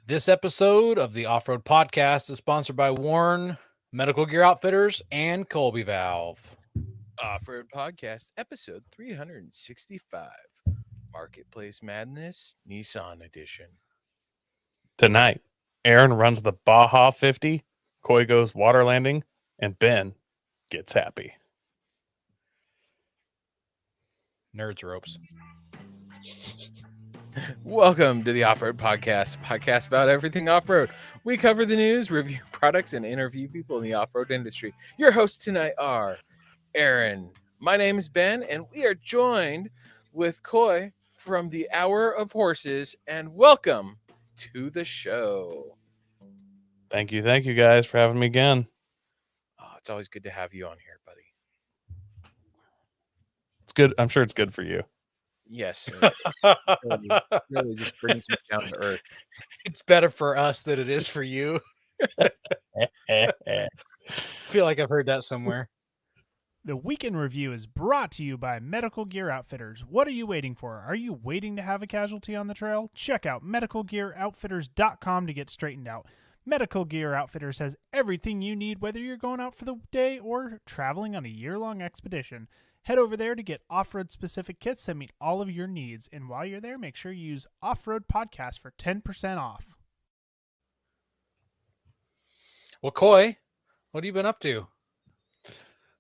This episode of the Off-Road Podcast is sponsored by Warren Medical Gear Outfitters and Colby Valve. Off-Road Podcast, episode 365, Marketplace Madness, Nissan Edition. Tonight, Aaron runs the Baja 50, Coy goes water landing, and Ben gets happy. Nerds ropes. Welcome to the Off-Road podcast about everything off-road. We cover the news, review products, and interview people in the off-road industry. Your hosts tonight are Aaron. My name is Ben, and we are joined with Coy from the Hour of Horses, and welcome to the show. Thank you guys for having me again. Oh, it's always good to have you on here, buddy. It's good. I'm sure it's good for you. Yes. Really just brings me down to earth. It's better for us than it is for you. I feel like I've heard that somewhere. The Weekend Review is brought to you by Medical Gear Outfitters. What are you waiting for? Are you waiting to have a casualty on the trail? Check out medicalgearoutfitters.com to get straightened out. Medical Gear Outfitters has everything you need, whether you're going out for the day or traveling on a year-long expedition. Head over there to get off-road specific kits that meet all of your needs. And while you're there, make sure you use Off-Road Podcast for 10% off. Well, Coy, what have you been up to?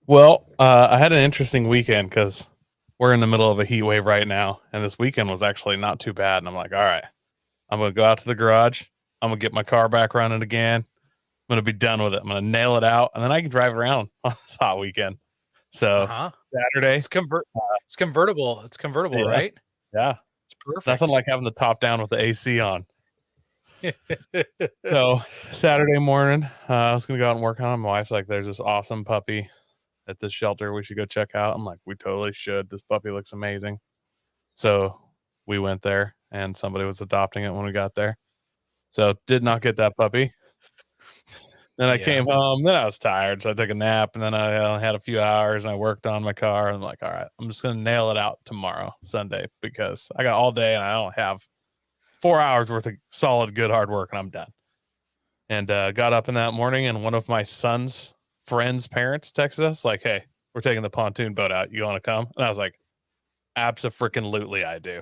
Well, I had an interesting weekend because we're in the middle of a heat wave right now, and this weekend was actually not too bad. And I'm like, all right, I'm going to go out to the garage. I'm going to get my car back running again. I'm going to be done with it. I'm going to nail it out, and then I can drive around on this hot weekend. So Saturday, it's convertible. It's convertible, right? Yeah, it's perfect. Nothing like having the top down with the AC on. So Saturday morning, I was gonna go out and work on it. My wife's like, "There's this awesome puppy at this shelter. We should go check out." I'm like, "We totally should. This puppy looks amazing." So we went there, and somebody was adopting it when we got there. So did not get that puppy. Then I came home, then I was tired, so I took a nap, and then I had a few hours, and I worked on my car. And I'm like, all right, I'm just going to nail it out tomorrow, Sunday, because I got all day, and I don't have 4 hours worth of solid, good, hard work, and I'm done. And got up in that morning, and one of my son's friends' parents texted us, like, hey, we're taking the pontoon boat out. You want to come? And I was like, abso-freaking-lutely I do.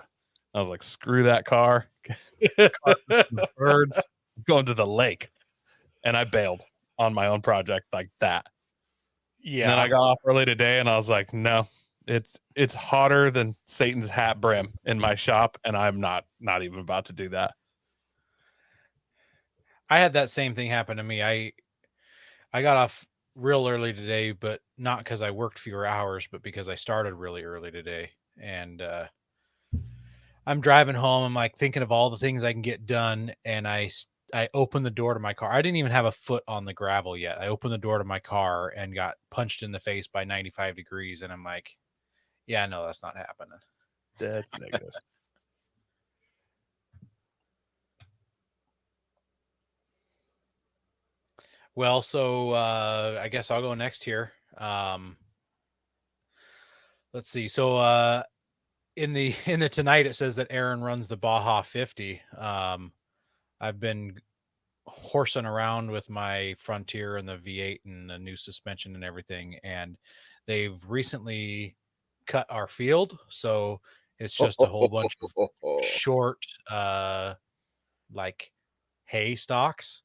I was like, screw that car. Birds, going to the lake. And I bailed on my own project like that. Yeah. And then I got off early today, and I was like, no, it's hotter than Satan's hat brim in my shop, and I'm not even about to do that. I had that same thing happen to me. I got off real early today, but not because I worked fewer hours, but because I started really early today. And I'm driving home. I'm like thinking of all the things I can get done, and I opened the door to my car. I didn't even have a foot on the gravel yet. I opened the door to my car and got punched in the face by 95 degrees. And I'm like, yeah, no, that's not happening. That's negative. Well, so I guess I'll go next here. Let's see. So in the tonight, it says that Aaron runs the Baja 50. I've been horsing around with my Frontier and the V8 and the new suspension and everything, and they've recently cut our field, so it's just a whole bunch of short like hay stalks,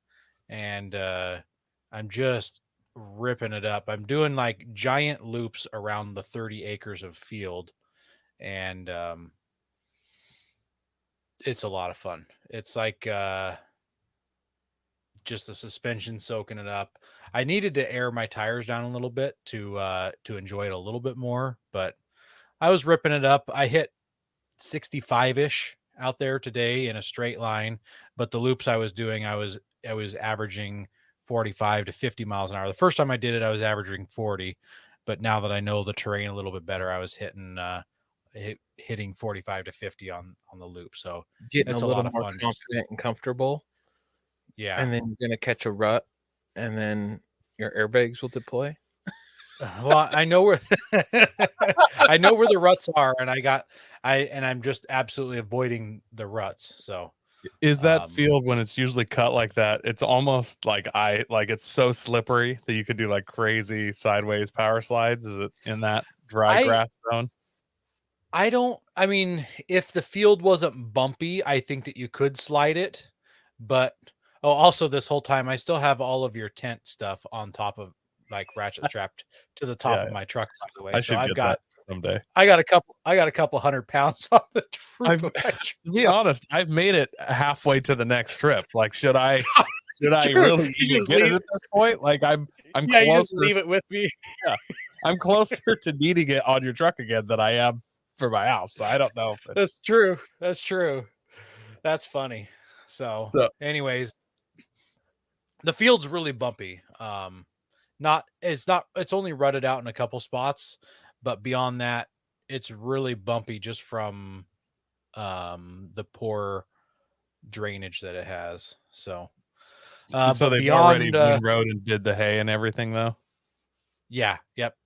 and I'm just ripping it up. I'm doing like giant loops around the 30 acres of field, and it's a lot of fun. It's like just the suspension soaking it up. I needed to air my tires down a little bit to enjoy it a little bit more, but I was ripping it up. I hit 65-ish out there today in a straight line, but the loops I was doing, I was averaging 45 to 50 miles an hour. The first time I did it, I was averaging 40, but now that I know the terrain a little bit better, I was hitting 45 to 50 on the loop. So getting a little more confident and comfortable. Yeah. And then you're going to catch a rut, and then your airbags will deploy. Well, I know where I know where the ruts are, and I'm just absolutely avoiding the ruts. So Is that field when it's usually cut like that? It's almost like it's so slippery that you could do like crazy sideways power slides. Is it in that dry grass zone? I mean, if the field wasn't bumpy, I think that you could slide it. But also this whole time, I still have all of your tent stuff on top of like ratchet strapped to the top of my truck. By the way, I should get that someday. I got a couple 100 pounds on the roof of my truck. To be honest, I've made it halfway to the next trip. Like, should I really even get it at this point? Like, I'm closer. You just leave it with me. Yeah, I'm closer to needing it on your truck again than I am for my house. So I don't know. That's true. That's funny. So anyways, the field's really bumpy. It's only rutted out in a couple spots, but beyond that, it's really bumpy just from the poor drainage that it has. So so they've already windrowed and did the hay and everything though. Yeah. Yep.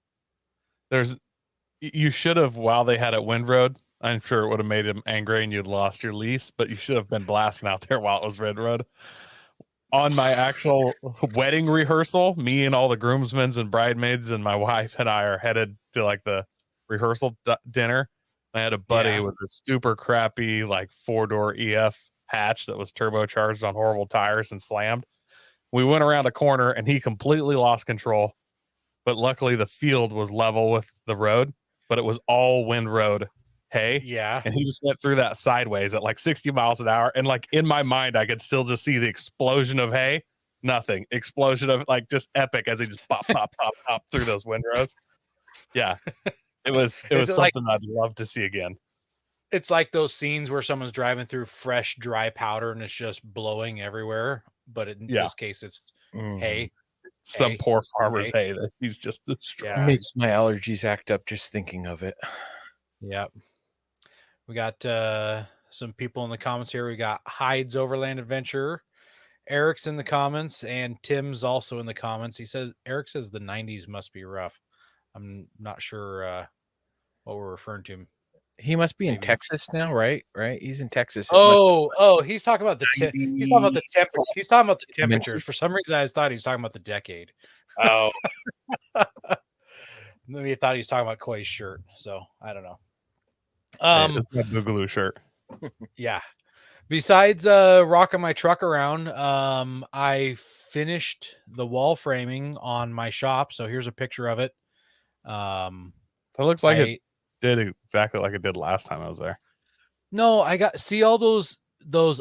You should have, while they had it windrowed, I'm sure it would have made him angry and you'd lost your lease, but you should have been blasting out there while it was windrowed. On my actual wedding rehearsal, me and all the groomsmen and bridesmaids and my wife and I are headed to like the rehearsal dinner. I had a buddy with a super crappy like 4-door EF hatch that was turbocharged on horrible tires and slammed. We went around a corner and he completely lost control, but luckily the field was level with the road, but it was all wind road hay. Yeah. And he just went through that sideways at like 60 miles an hour. And like in my mind, I could still just see the explosion of hay. Nothing. Explosion of like just epic as he just pop through those windrows. Yeah. It was something I'd love to see again. It's like those scenes where someone's driving through fresh, dry powder and it's just blowing everywhere. But in this case, it's hay. Some poor farmer's hay that he's just destroyed. It makes my allergies act up just thinking of it. Yep. We got some people in the comments here. We got Hyde's Overland Adventure. Eric's in the comments, and Tim's also in the comments. Eric says the 90s must be rough. I'm not sure what we're referring to. He must be in Texas now, right? Right? He's in Texas. He's talking about the he's talking about the temperature. He's talking about the temperatures. For some reason, I thought he was talking about the decade. Oh. Maybe I thought he was talking about Koi's shirt. So I don't know. It's my Boogaloo shirt. Yeah. Besides rocking my truck around, I finished the wall framing on my shop. So here's a picture of it. That looks like it did exactly like it did last time I was there. No, see all those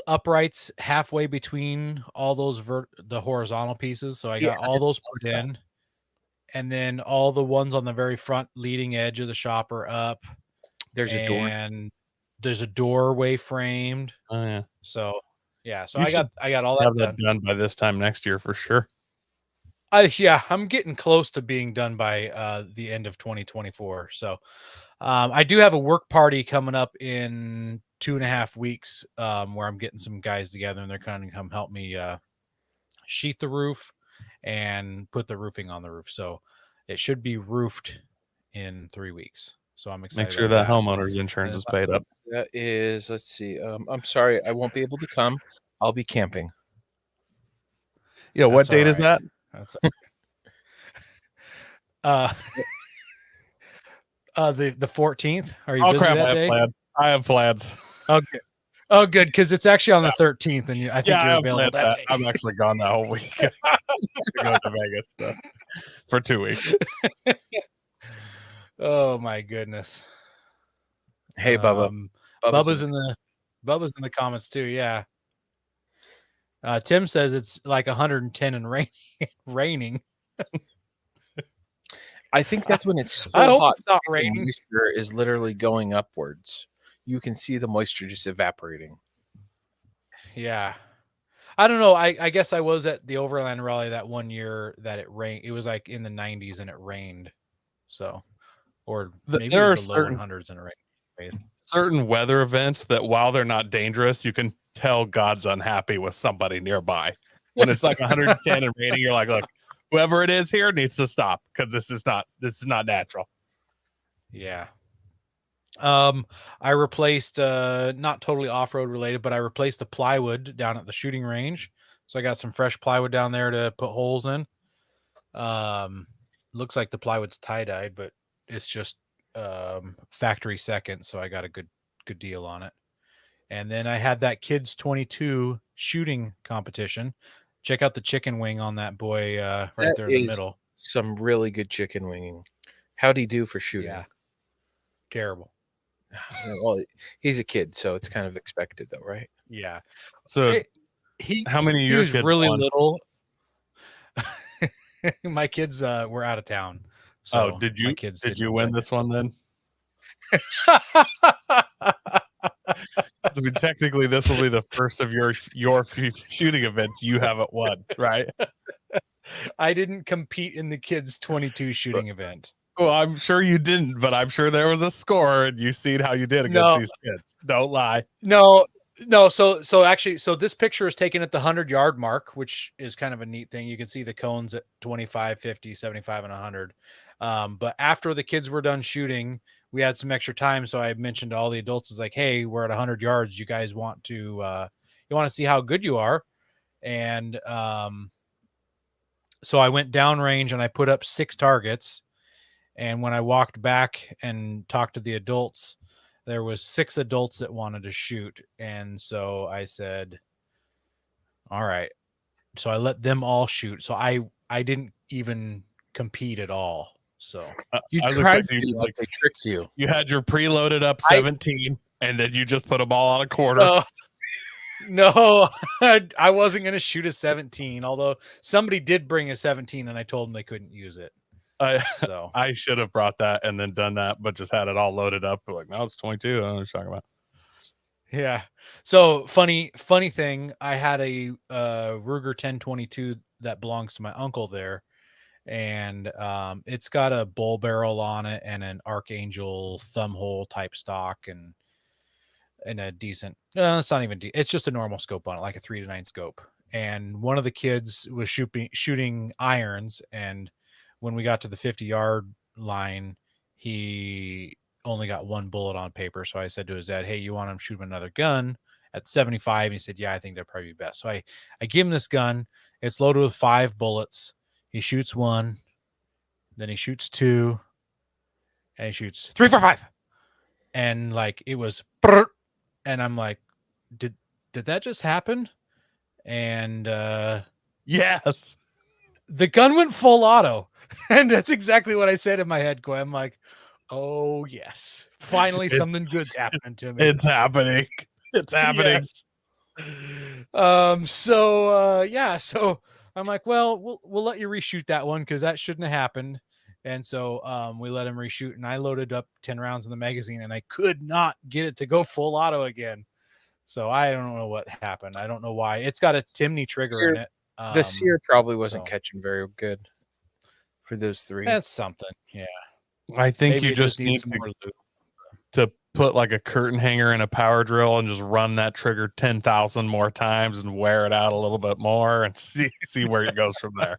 uprights halfway between all those the horizontal pieces. So I got all those put in, and then all the ones on the very front leading edge of the shop are up. There's a door, and there's a doorway framed. Oh yeah. So yeah. So I got all that done by this time next year for sure. I'm getting close to being done by the end of 2024. So I do have a work party coming up in 2.5 weeks where I'm getting some guys together and they're kind of come help me sheath the roof and put the roofing on the roof. So it should be roofed in 3 weeks. So I'm excited. Make sure that homeowner's insurance is paid up. That is, let's see. I'm sorry, I won't be able to come. I'll be camping. Yeah, what date is that? That's the 14th. Are you busy that day? I have plans. Okay. Oh, good, because it's actually on the 13th, and I think you're available that day. I'm actually gone that whole week. to go to Vegas for 2 weeks. Oh my goodness. Hey, Bubba. Bubba's in the comments too. Yeah. Tim says it's like 110 and raining. I think that's when it's so I hope hot. It's not raining. Moisture is literally going upwards. You can see the moisture just evaporating. Yeah. I don't know. I guess I was at the Overland Rally that one year that it rained. It was like in the 90s and it rained. So, or maybe there it was the low 100s and it rained. Certain weather events that while they're not dangerous, you can tell God's unhappy with somebody nearby. When it's like 110 and raining, you're like, look, whoever it is here needs to stop because this is not natural. Yeah. I replaced not totally off-road related, but I replaced the plywood down at the shooting range. So I got some fresh plywood down there to put holes in. Looks like the plywood's tie-dyed, but it's just factory second, so I got a good deal on it. And then I had that kids 22 shooting competition. Check out the chicken wing on that boy right That there in the is middle. some really good chicken winging. How'd he do for shooting? Yeah. Terrible. Well, he's a kid, so it's kind of expected, though, right? Yeah. So how many of he your was kids really won? little. My kids were out of town. So did my you kids did you didn't win win. this one then? I mean, technically, this will be the first of your shooting events you haven't won, right? I didn't compete in the kids 22 shooting event. Well, I'm sure you didn't, but I'm sure there was a score, and you've seen how you did against No. these kids. Don't lie. No. So actually, this picture is taken at the 100-yard mark, which is kind of a neat thing. You can see the cones at 25, 50, 75, and 100. But after the kids were done shooting, we had some extra time. So I mentioned to all the adults, is like, hey, we're at 100 yards. You guys want to see how good you are? And so I went downrange and I put up 6 targets. And when I walked back and talked to the adults, there was 6 adults that wanted to shoot. And so I said, all right. So I let them all shoot. So I didn't even compete at all. So You I was tried expecting to, you, like they tricked you. you had your preloaded up 17, and then you just put them all on a quarter. No, I wasn't going to shoot a 17, although somebody did bring a 17 and I told them they couldn't use it. So I should have brought that and then done that, but just had it all loaded up. We're like, no, it's 22. I don't know what you're talking about. yeah. So funny thing, I had a Ruger 1022 that belongs to my uncle there, and it's got a bull barrel on it and an Archangel thumb hole type stock and a decent. It's not even. It's just a normal scope on it, like a 3-9 scope. And one of the kids was shooting irons, and when we got to the 50-yard line, he only got 1 bullet on paper. So I said to his dad, hey, you want him to shoot him another gun at 75? And he said, yeah, I think that'd probably be best. So I give him this gun. It's loaded with 5 bullets. He shoots 1, then he shoots 2, and he shoots 3, 4, 5. And like it was, and I'm like, did that just happen? And yes, the gun went full auto. And that's exactly what I said in my head, Coy. I'm like, oh yes, finally something good's happening to me. It's happening. It's happening. Yes. So I'm like, well, we'll let you reshoot that one because that shouldn't have happened. And so we let him reshoot, and I loaded up 10 rounds in the magazine, and I could not get it to go full auto again. So I don't know what happened. I don't know why. It's got a Timney trigger in it. The sear probably wasn't catching very good for those 3. That's something. Yeah. I think Maybe you it just need some more lube. to put like a curtain hanger in a power drill and just run that trigger 10,000 more times and wear it out a little bit more and see where it goes from there.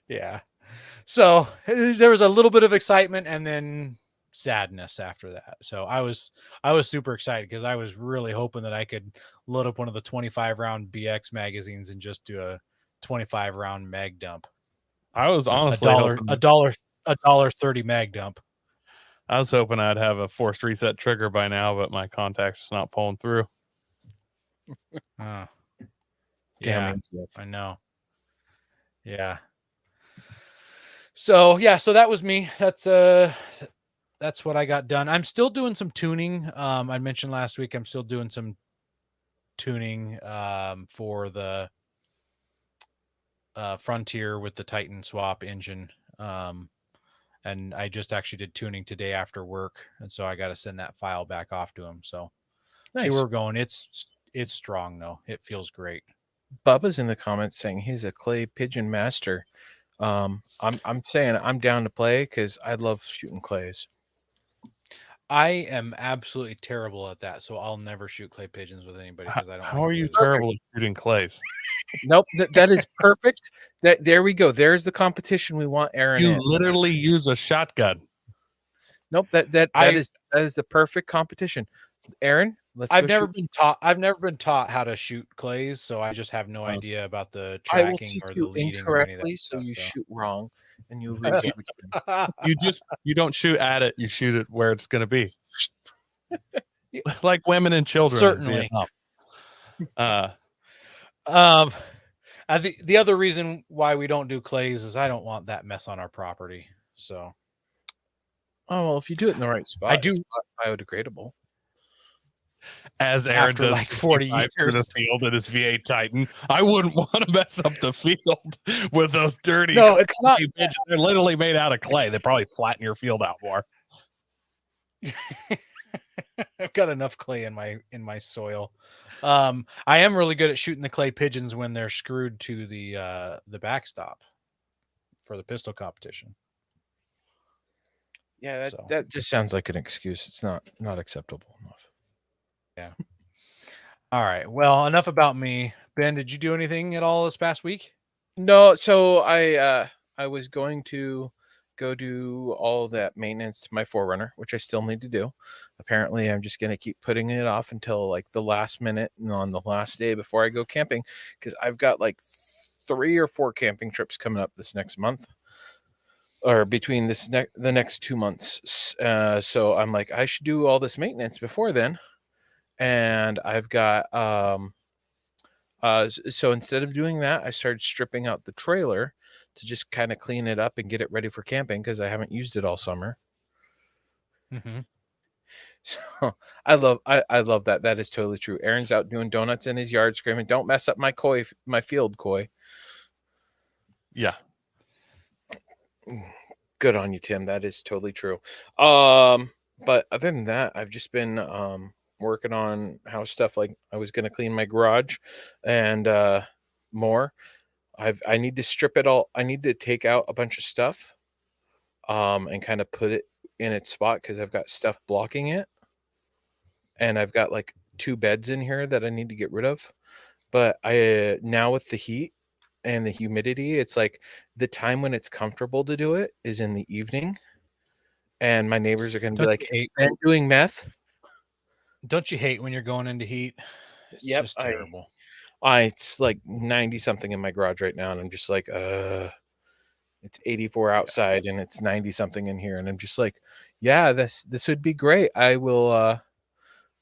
Yeah. So there was a little bit of excitement and then sadness after that. So I was super excited because I was really hoping that I could load up one of the 25 round BX magazines and just do a 25 round mag dump. I was honestly $1.30 mag dump. I was hoping I'd have a forced reset trigger by now, but my contact's just not pulling through. Yeah, I know. Yeah. So that was me. That's what I got done. I'm still doing some tuning. I mentioned last week I'm still doing some tuning for the Frontier with the Titan swap engine. And I just actually did tuning today after work, and so I got to send that file back off to him. So nice. See where we're going. It's strong though. It feels great. Bubba's in the comments saying he's a clay pigeon master. I'm saying I'm down to play because I love shooting clays. I am absolutely terrible at that, so I'll never shoot clay pigeons with anybody because I don't. How are you terrible at shooting clays? Nope, that is perfect. There we go. There's the competition we want Aaron. You literally use a shotgun. Nope. That is the perfect competition. Aaron, let's I've go never shoot. been taught. I've never been taught how to shoot clays, so I just have no idea about the I will tracking teach or the you leading or any of that incorrectly, so stuff. you shoot wrong, and you lose every time. You don't shoot at it, you shoot it where it's going to be. Like women and children Certainly. in Vietnam. I think the other reason why we don't do clays is I don't want that mess on our property. So Oh well, if you do it in the right spot, I do- it's biodegradable. As Aaron After does like 40 through the years. field in his V8 Titan, I wouldn't want to mess up the field with those dirty. No, it's not. clay pigeons. They're literally made out of clay. They probably flatten your field out more. I've got enough clay in my soil. I am really good at shooting the clay pigeons when they're screwed to the backstop for the pistol competition. Yeah, So. that just sounds like an excuse. It's not acceptable enough. Yeah. All right. Well, enough about me. Ben, did you do anything at all this past week? No, so I was going to go do all that maintenance to my 4Runner, which I still need to do. Apparently, I'm just going to keep putting it off until like the last minute and on the last day before I go camping, because I've got like 3 or 4 camping trips coming up this next month, or between the next 2 months. So I'm like, I should do all this maintenance before then. And I've got so instead of doing that, I started stripping out the trailer to just kind of clean it up and get it ready for camping, because I haven't used it all summer. Mm-hmm. So I love that. That is totally true. Aaron's out doing donuts in his yard, screaming, "Don't mess up my field, koi." Yeah. Good on you, Tim. That is totally true. But other than that, I've just been working on house stuff. Like I was going to clean my garage and more. I need to strip it all. I need to take out a bunch of stuff and kind of put it in its spot, because I've got stuff blocking it. And I've got like 2 beds in here that I need to get rid of. But now with the heat and the humidity, it's like the time when it's comfortable to do it is in the evening. And my neighbors are going to be like, "Hey, Ben, doing meth?" Don't you hate when you're going into heat? It's Yep, just terrible. It's like 90 something in my garage right now, and I'm just like, it's 84 outside and it's 90 something in here, and I'm just like, yeah, this would be great. I will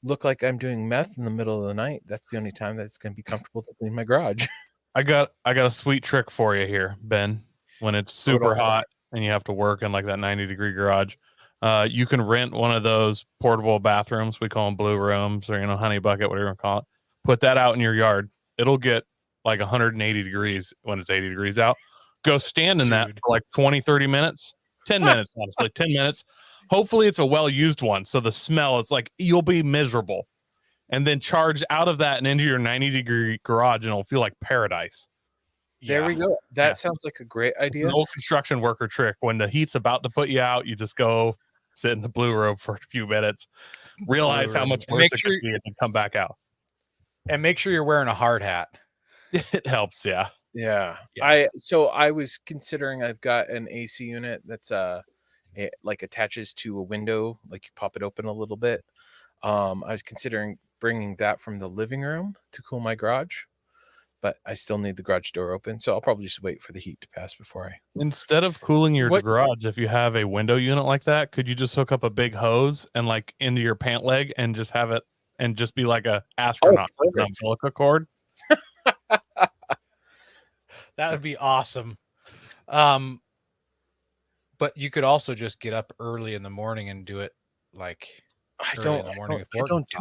look like I'm doing meth in the middle of the night. That's the only time that it's going to be comfortable to clean my garage. I got a sweet trick for you here, Ben. When it's super hot and you have to work in like that 90-degree garage, you can rent one of those portable bathrooms. We call them blue rooms, or honey bucket, whatever you call it. Put that out in your yard. It'll get like 180 degrees when it's 80 degrees out. Go stand in that for like 20, 30 minutes, 10 minutes, honestly, 10 minutes. Hopefully it's a well-used one, so the smell is like, you'll be miserable. And then charge out of that and into your 90-degree garage, and it'll feel like paradise. There we go. That sounds like a great idea. An old construction worker trick. When the heat's about to put you out, you just go sit in the blue room for a few minutes, realize how much worse it could be, and then come back out. And make sure you're wearing a hard hat. It helps, yeah. Yeah. So I was considering, I've got an AC unit that's it like attaches to a window, like you pop it open a little bit. I was considering bringing that from the living room to cool my garage, but I still need the garage door open, so I'll probably just wait for the heat to pass before I. Instead of cooling your garage, if you have a window unit like that, could you just hook up a big hose and like into your pant leg and just have it and just be like a astronaut with an umbilical cord? That would be awesome. But you could also just get up early in the morning and do it like I don't do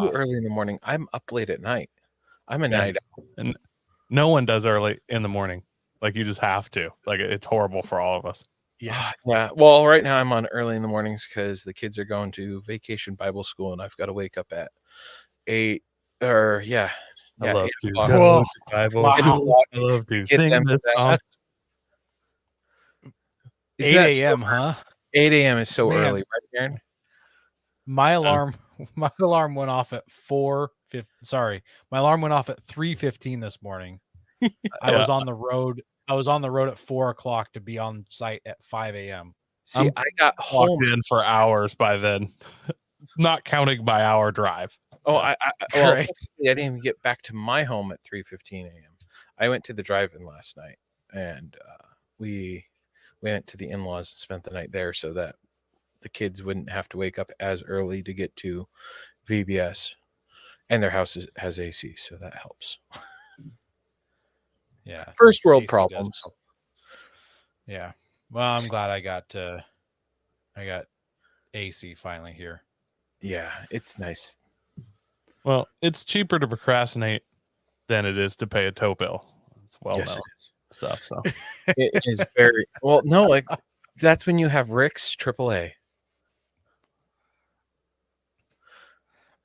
it early in the morning. I'm up late at night. I'm a night owl. And no one does early in the morning. Like you just have to. Like it's horrible for all of us. Yeah. Yeah. Well, right now I'm on early in the mornings because the kids are going to vacation Bible school, and I've got to wake up at 8 or I love to go to Bible school. I love to sing this song. 8 a.m., huh? 8 a.m. is so early, right, Aaron? My alarm went off at 4:50. Sorry, my alarm went off at 3:15 this morning. I was on the road. I was on the road at 4 o'clock to be on site at 5 a.m. See, I'm I got locked home. in for hours by then, not counting my hour drive. Oh, well, Right. technically, I didn't even get back to my home at 3:15 a.m. I went to the drive-in last night, and we went to the in-laws and spent the night there so that the kids wouldn't have to wake up as early to get to VBS. And their house has AC, so that helps. Yeah. First world AC does problems. help. Yeah. Well, I'm glad I got AC finally here. Yeah, it's nice. Well, it's cheaper to procrastinate than it is to pay a tow bill. It's well Yes, known it is. stuff. So It is very well. No, like that's when you have Rick's AAA.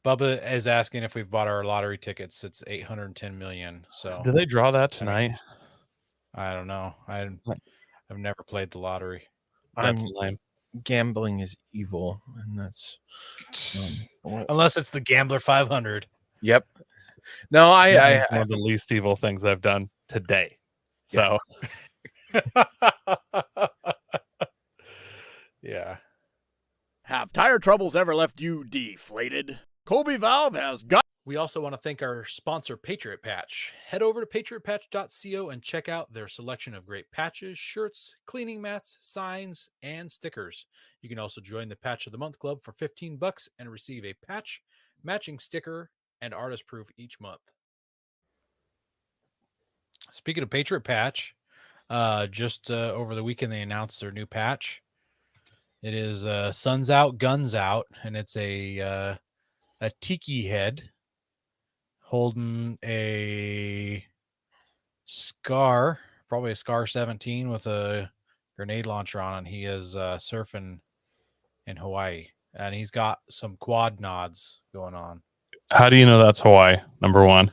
Bubba is asking if we've bought our lottery tickets. It's 810 million. So do they draw that tonight? I don't know. I've never played the lottery. That's I'm lame. Gambling is evil, and that's Unless it's the Gambler 500. Yep. No, It's one of the least evil things I've done today. Yeah. So Yeah. Have tire troubles ever left you deflated? Colby Valve has got. We also want to thank our sponsor, Patriot Patch. Head over to patriotpatch.co and check out their selection of great patches, shirts, cleaning mats, signs, and stickers. You can also join the Patch of the Month Club for $15 and receive a patch, matching sticker, and artist proof each month. Speaking of Patriot Patch, just over the weekend they announced their new patch. It is Suns Out, Guns Out, and it's a tiki head holding a Scar, probably a Scar 17 with a grenade launcher on, and he is surfing in Hawaii, and he's got some quad nods going on. how do you know that's Hawaii? Number one.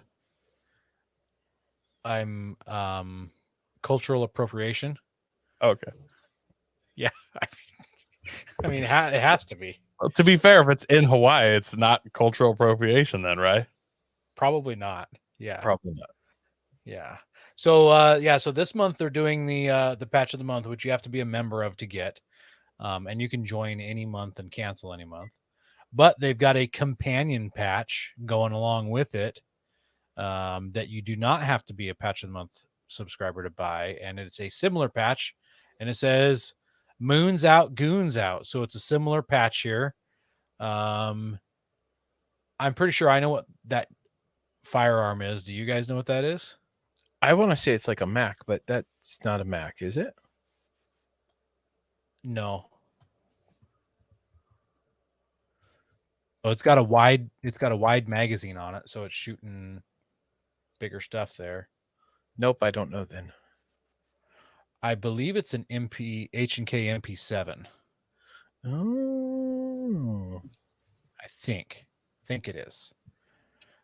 I'm cultural appropriation. Okay. Yeah, I mean, it has to be. Well, to be fair, if it's in Hawaii, it's not cultural appropriation then, right? Probably not. Yeah. probably not. Yeah. So so this month they're doing the patch of the month, which you have to be a member of to get. And you can join any month and cancel any month. But they've got a companion patch going along with it that you do not have to be a patch of the month subscriber to buy. And it's a similar patch. And it says Moons Out, Goons Out. So it's a similar patch here. I'm pretty sure I know what that firearm is. Do you guys know what that is? I want to say it's like a Mac, but that's not a Mac, is it? No. Oh, it's got a wide magazine on it, so it's shooting bigger stuff there. Nope, I don't know then. I believe it's an H&K MP7. Oh. I think it is.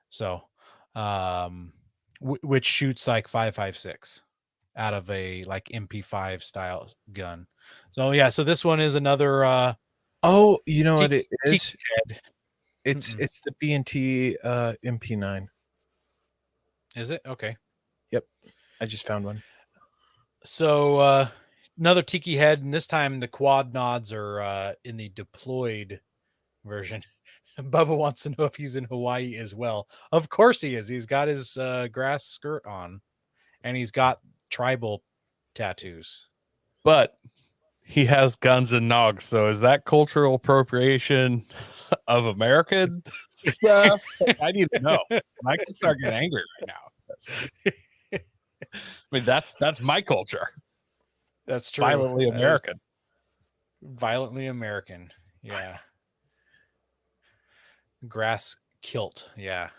So, which shoots like 5.56 out of a like MP5 style gun. So yeah, so this one is another Oh, you know what it is? tiki head. It's the B&T MP9. Is it? Okay. I just found one. So another tiki head, and this time the quad nods are in the deployed version. Bubba wants to know if he's in Hawaii as well. Of course he is. He's got his grass skirt on, and he's got tribal tattoos. But he has guns and nogs. So is that cultural appropriation of American stuff? I need to know. I can start getting angry right now. I mean, that's my culture. That's true. Violently That is American. Violently American. Yeah. Grass kilt. Yeah.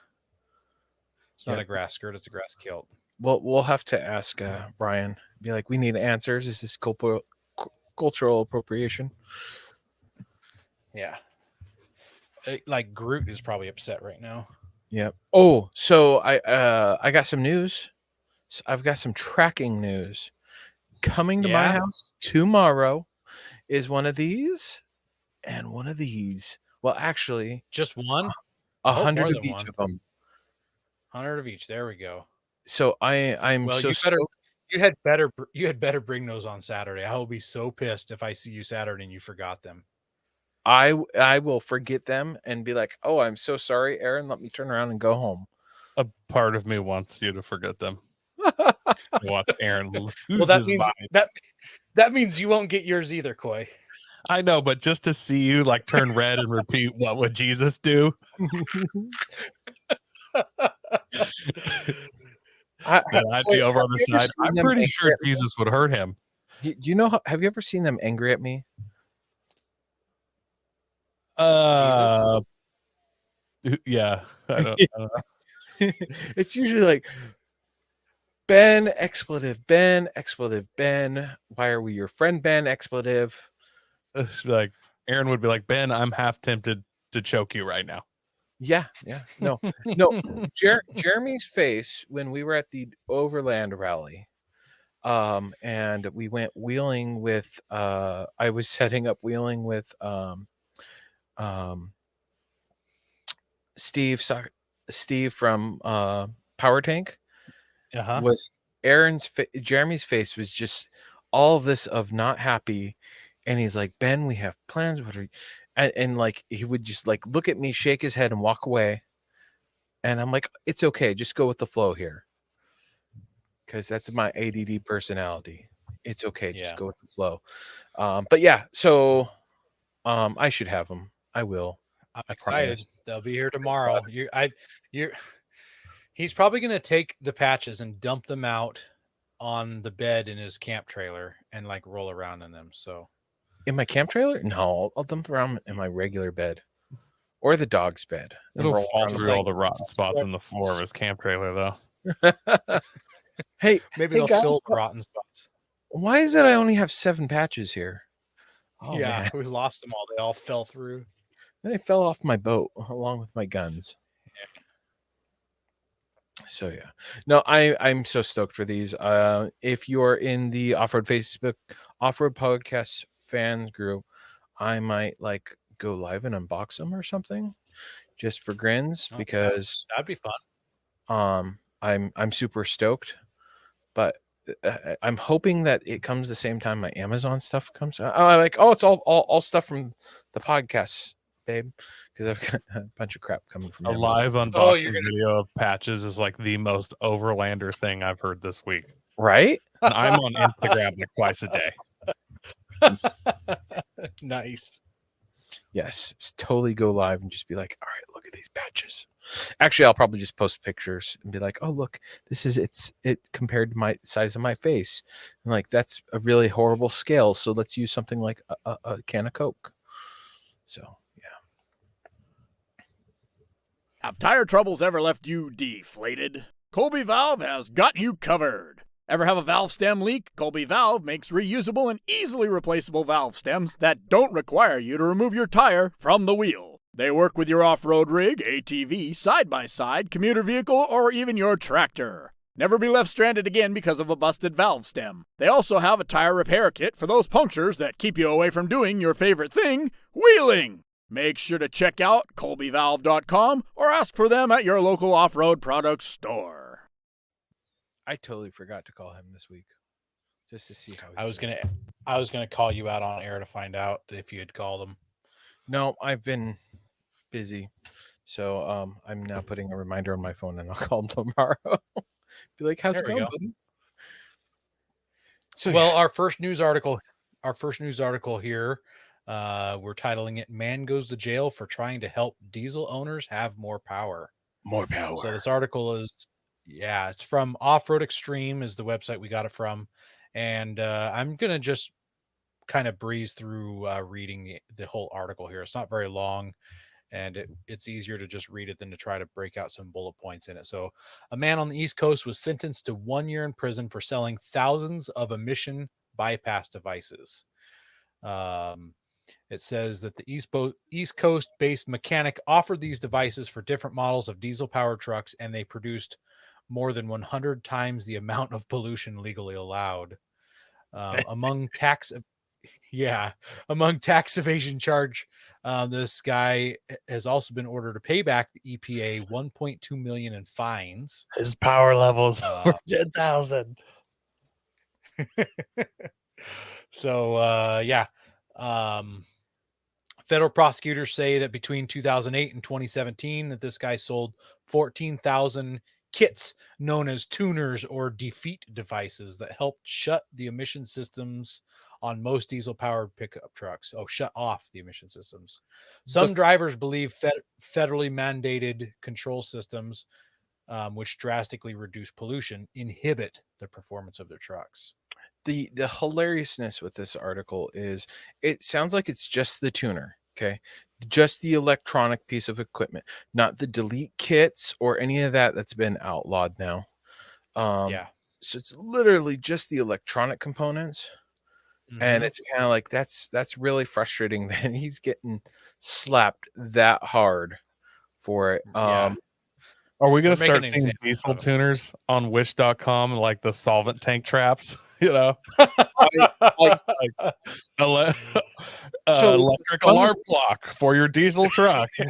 It's not Yep. a grass skirt. It's a grass kilt. Well, we'll have to ask Brian. Be like, we need answers. Is this cultural appropriation? Yeah. Like Groot is probably upset right now. Yep. Oh, so I got some news. So I've got some tracking news. Coming to my Yeah? house tomorrow is one of these and one of these. Well, actually, Just one? 100 more of than each one. of them. 100 of each. There we go. So I'm Well, so you better stoked. You had better bring those on Saturday. I will be so pissed if I see you Saturday and you forgot them. I will forget them and be like, "Oh, I'm so sorry, Aaron. Let me turn around and go home." A part of me wants you to forget them. Watch Aaron lose Well, that his means mind. that means you won't get yours either, Coy. I know, but just to see you like turn red and repeat, "What would Jesus do?" And I'd be over on the side. I'm pretty sure Jesus would hurt him. Do you know? Have you ever seen them angry at me? Yeah. I don't know. It's usually like, Ben, expletive, Ben, expletive, Ben. Why are we your friend, Ben, expletive? It's like Aaron would be like, Ben, I'm half tempted to choke you right now. Yeah. No. Jeremy's face when we were at the Overland rally, and we went wheeling with. I was setting up wheeling with Steve from Power Tank. Was Jeremy's face was just all of this of not happy, and he's like, Ben, we have plans. What are you? And like he would just like look at me, shake his head, and walk away. And I'm like, it's okay, just go with the flow here, because that's my ADD personality. It's okay, just go with the flow. But yeah, so I should have them. I will. I'm excited. They'll be here tomorrow. He's probably going to take the patches and dump them out on the bed in his camp trailer and like roll around in them. So in my camp trailer? No, I'll dump around in my regular bed or the dog's bed. It'll fall through all the rotten spots in the floor of his camp trailer, though. Hey, maybe they'll fill the rotten spots. Why is it I only have 7 patches here? Oh, yeah, man. We lost them all. They all fell through. They fell off my boat along with my guns. Yeah. So yeah, no, I'm so stoked for these. If you're in the Off-Road Facebook Off-Road Podcast fan group, I might like go live and unbox them or something, just for grins, because that'd be fun. I'm super stoked, but I'm hoping that it comes the same time my Amazon stuff comes. It's all stuff from the podcast, babe, because I've got a bunch of crap coming from Amazon. Live unboxing video of patches is like the most overlander thing I've heard this week. Right? And I'm on Instagram like twice a day. Nice. Yes, just totally go live and just be like, all right, look at these patches. Actually, I'll probably just post pictures and be like, oh, look, this is it compared to my size of my face. And like, that's a really horrible scale. So let's use something like a can of Coke. So, yeah. Have tire troubles ever left you deflated? Colby Valve has got you covered. Ever have a valve stem leak? Colby Valve makes reusable and easily replaceable valve stems that don't require you to remove your tire from the wheel. They work with your off-road rig, ATV, side-by-side, commuter vehicle, or even your tractor. Never be left stranded again because of a busted valve stem. They also have a tire repair kit for those punctures that keep you away from doing your favorite thing, wheeling. Make sure to check out colbyvalve.com or ask for them at your local off-road products store. I totally forgot to call him this week, just to see how. I was gonna call you out on air to find out if you had called him. No, I've been busy, so I'm now putting a reminder on my phone, and I'll call him tomorrow. Be like, "How's it going, buddy?" So, well, our first news article here, we're titling it "Man Goes to Jail for Trying to Help Diesel Owners Have More Power." More power. So this article is. Yeah, it's from Off-Road Extreme is the website we got it from. And I'm going to just kind of breeze through reading the whole article here. It's not very long, and it's easier to just read it than to try to break out some bullet points in it. So a man on the East Coast was sentenced to 1 year in prison for selling thousands of emission bypass devices. It says that the East Coast-based mechanic offered these devices for different models of diesel-powered trucks, and they produced more than 100 times the amount of pollution legally allowed. Among tax evasion charge, this guy has also been ordered to pay back the EPA $1.2 million in fines. His power levels over 10,000. So yeah. Federal prosecutors say that between 2008 and 2017 that this guy sold 14,000 kits known as tuners or defeat devices that helped shut the emission systems on most diesel powered pickup trucks. Oh, shut off the emission systems. Some drivers believe federally mandated control systems, which drastically reduce pollution, inhibit the performance of their trucks. The hilariousness with this article is it sounds like it's just the tuner, okay? Just the electronic piece of equipment, not the delete kits or any of that that's been outlawed now. Yeah. So it's literally just the electronic components. And it's kind of like that's really frustrating that he's getting slapped that hard for it. Yeah. Are we going to We're making start an seeing example diesel out of it. tuners on wish.com like the solvent tank traps? You know, So electric funny- alarm clock for your diesel truck. So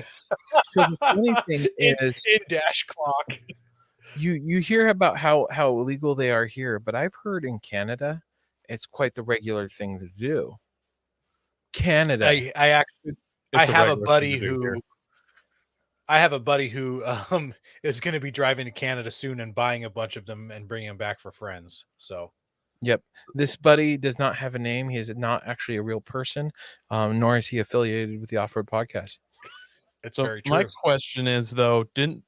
the funny thing is, in dash clock. you hear about how illegal they are here, but I've heard in Canada it's quite the regular thing to do. Canada. I actually I It's a have a regular buddy thing to do who here. is going to be driving to Canada soon and buying a bunch of them and bringing them back for friends. So Yep. This buddy does not have a name. He is not actually a real person, nor is he affiliated with the Off-Road Podcast. it's So very true. my question is, though, didn't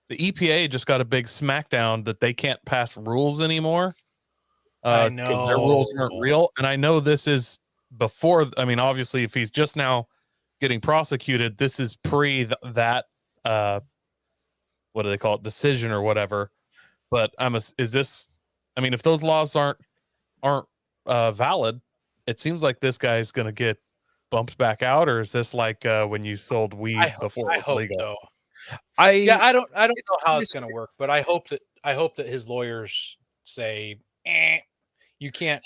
the EPA just got a big smackdown that they can't pass rules anymore? I Because their rules aren't know. real. And I know this is before. I mean, obviously, if he's just now getting prosecuted, this is pre that what do they call it, decision or whatever. But is this? I mean, if those laws aren't valid, it seems like this guy's going to get bumped back out, or is this like when you sold weed before it was hope legal? so. I I don't know how it's going to work, but I hope that his lawyers say, you can't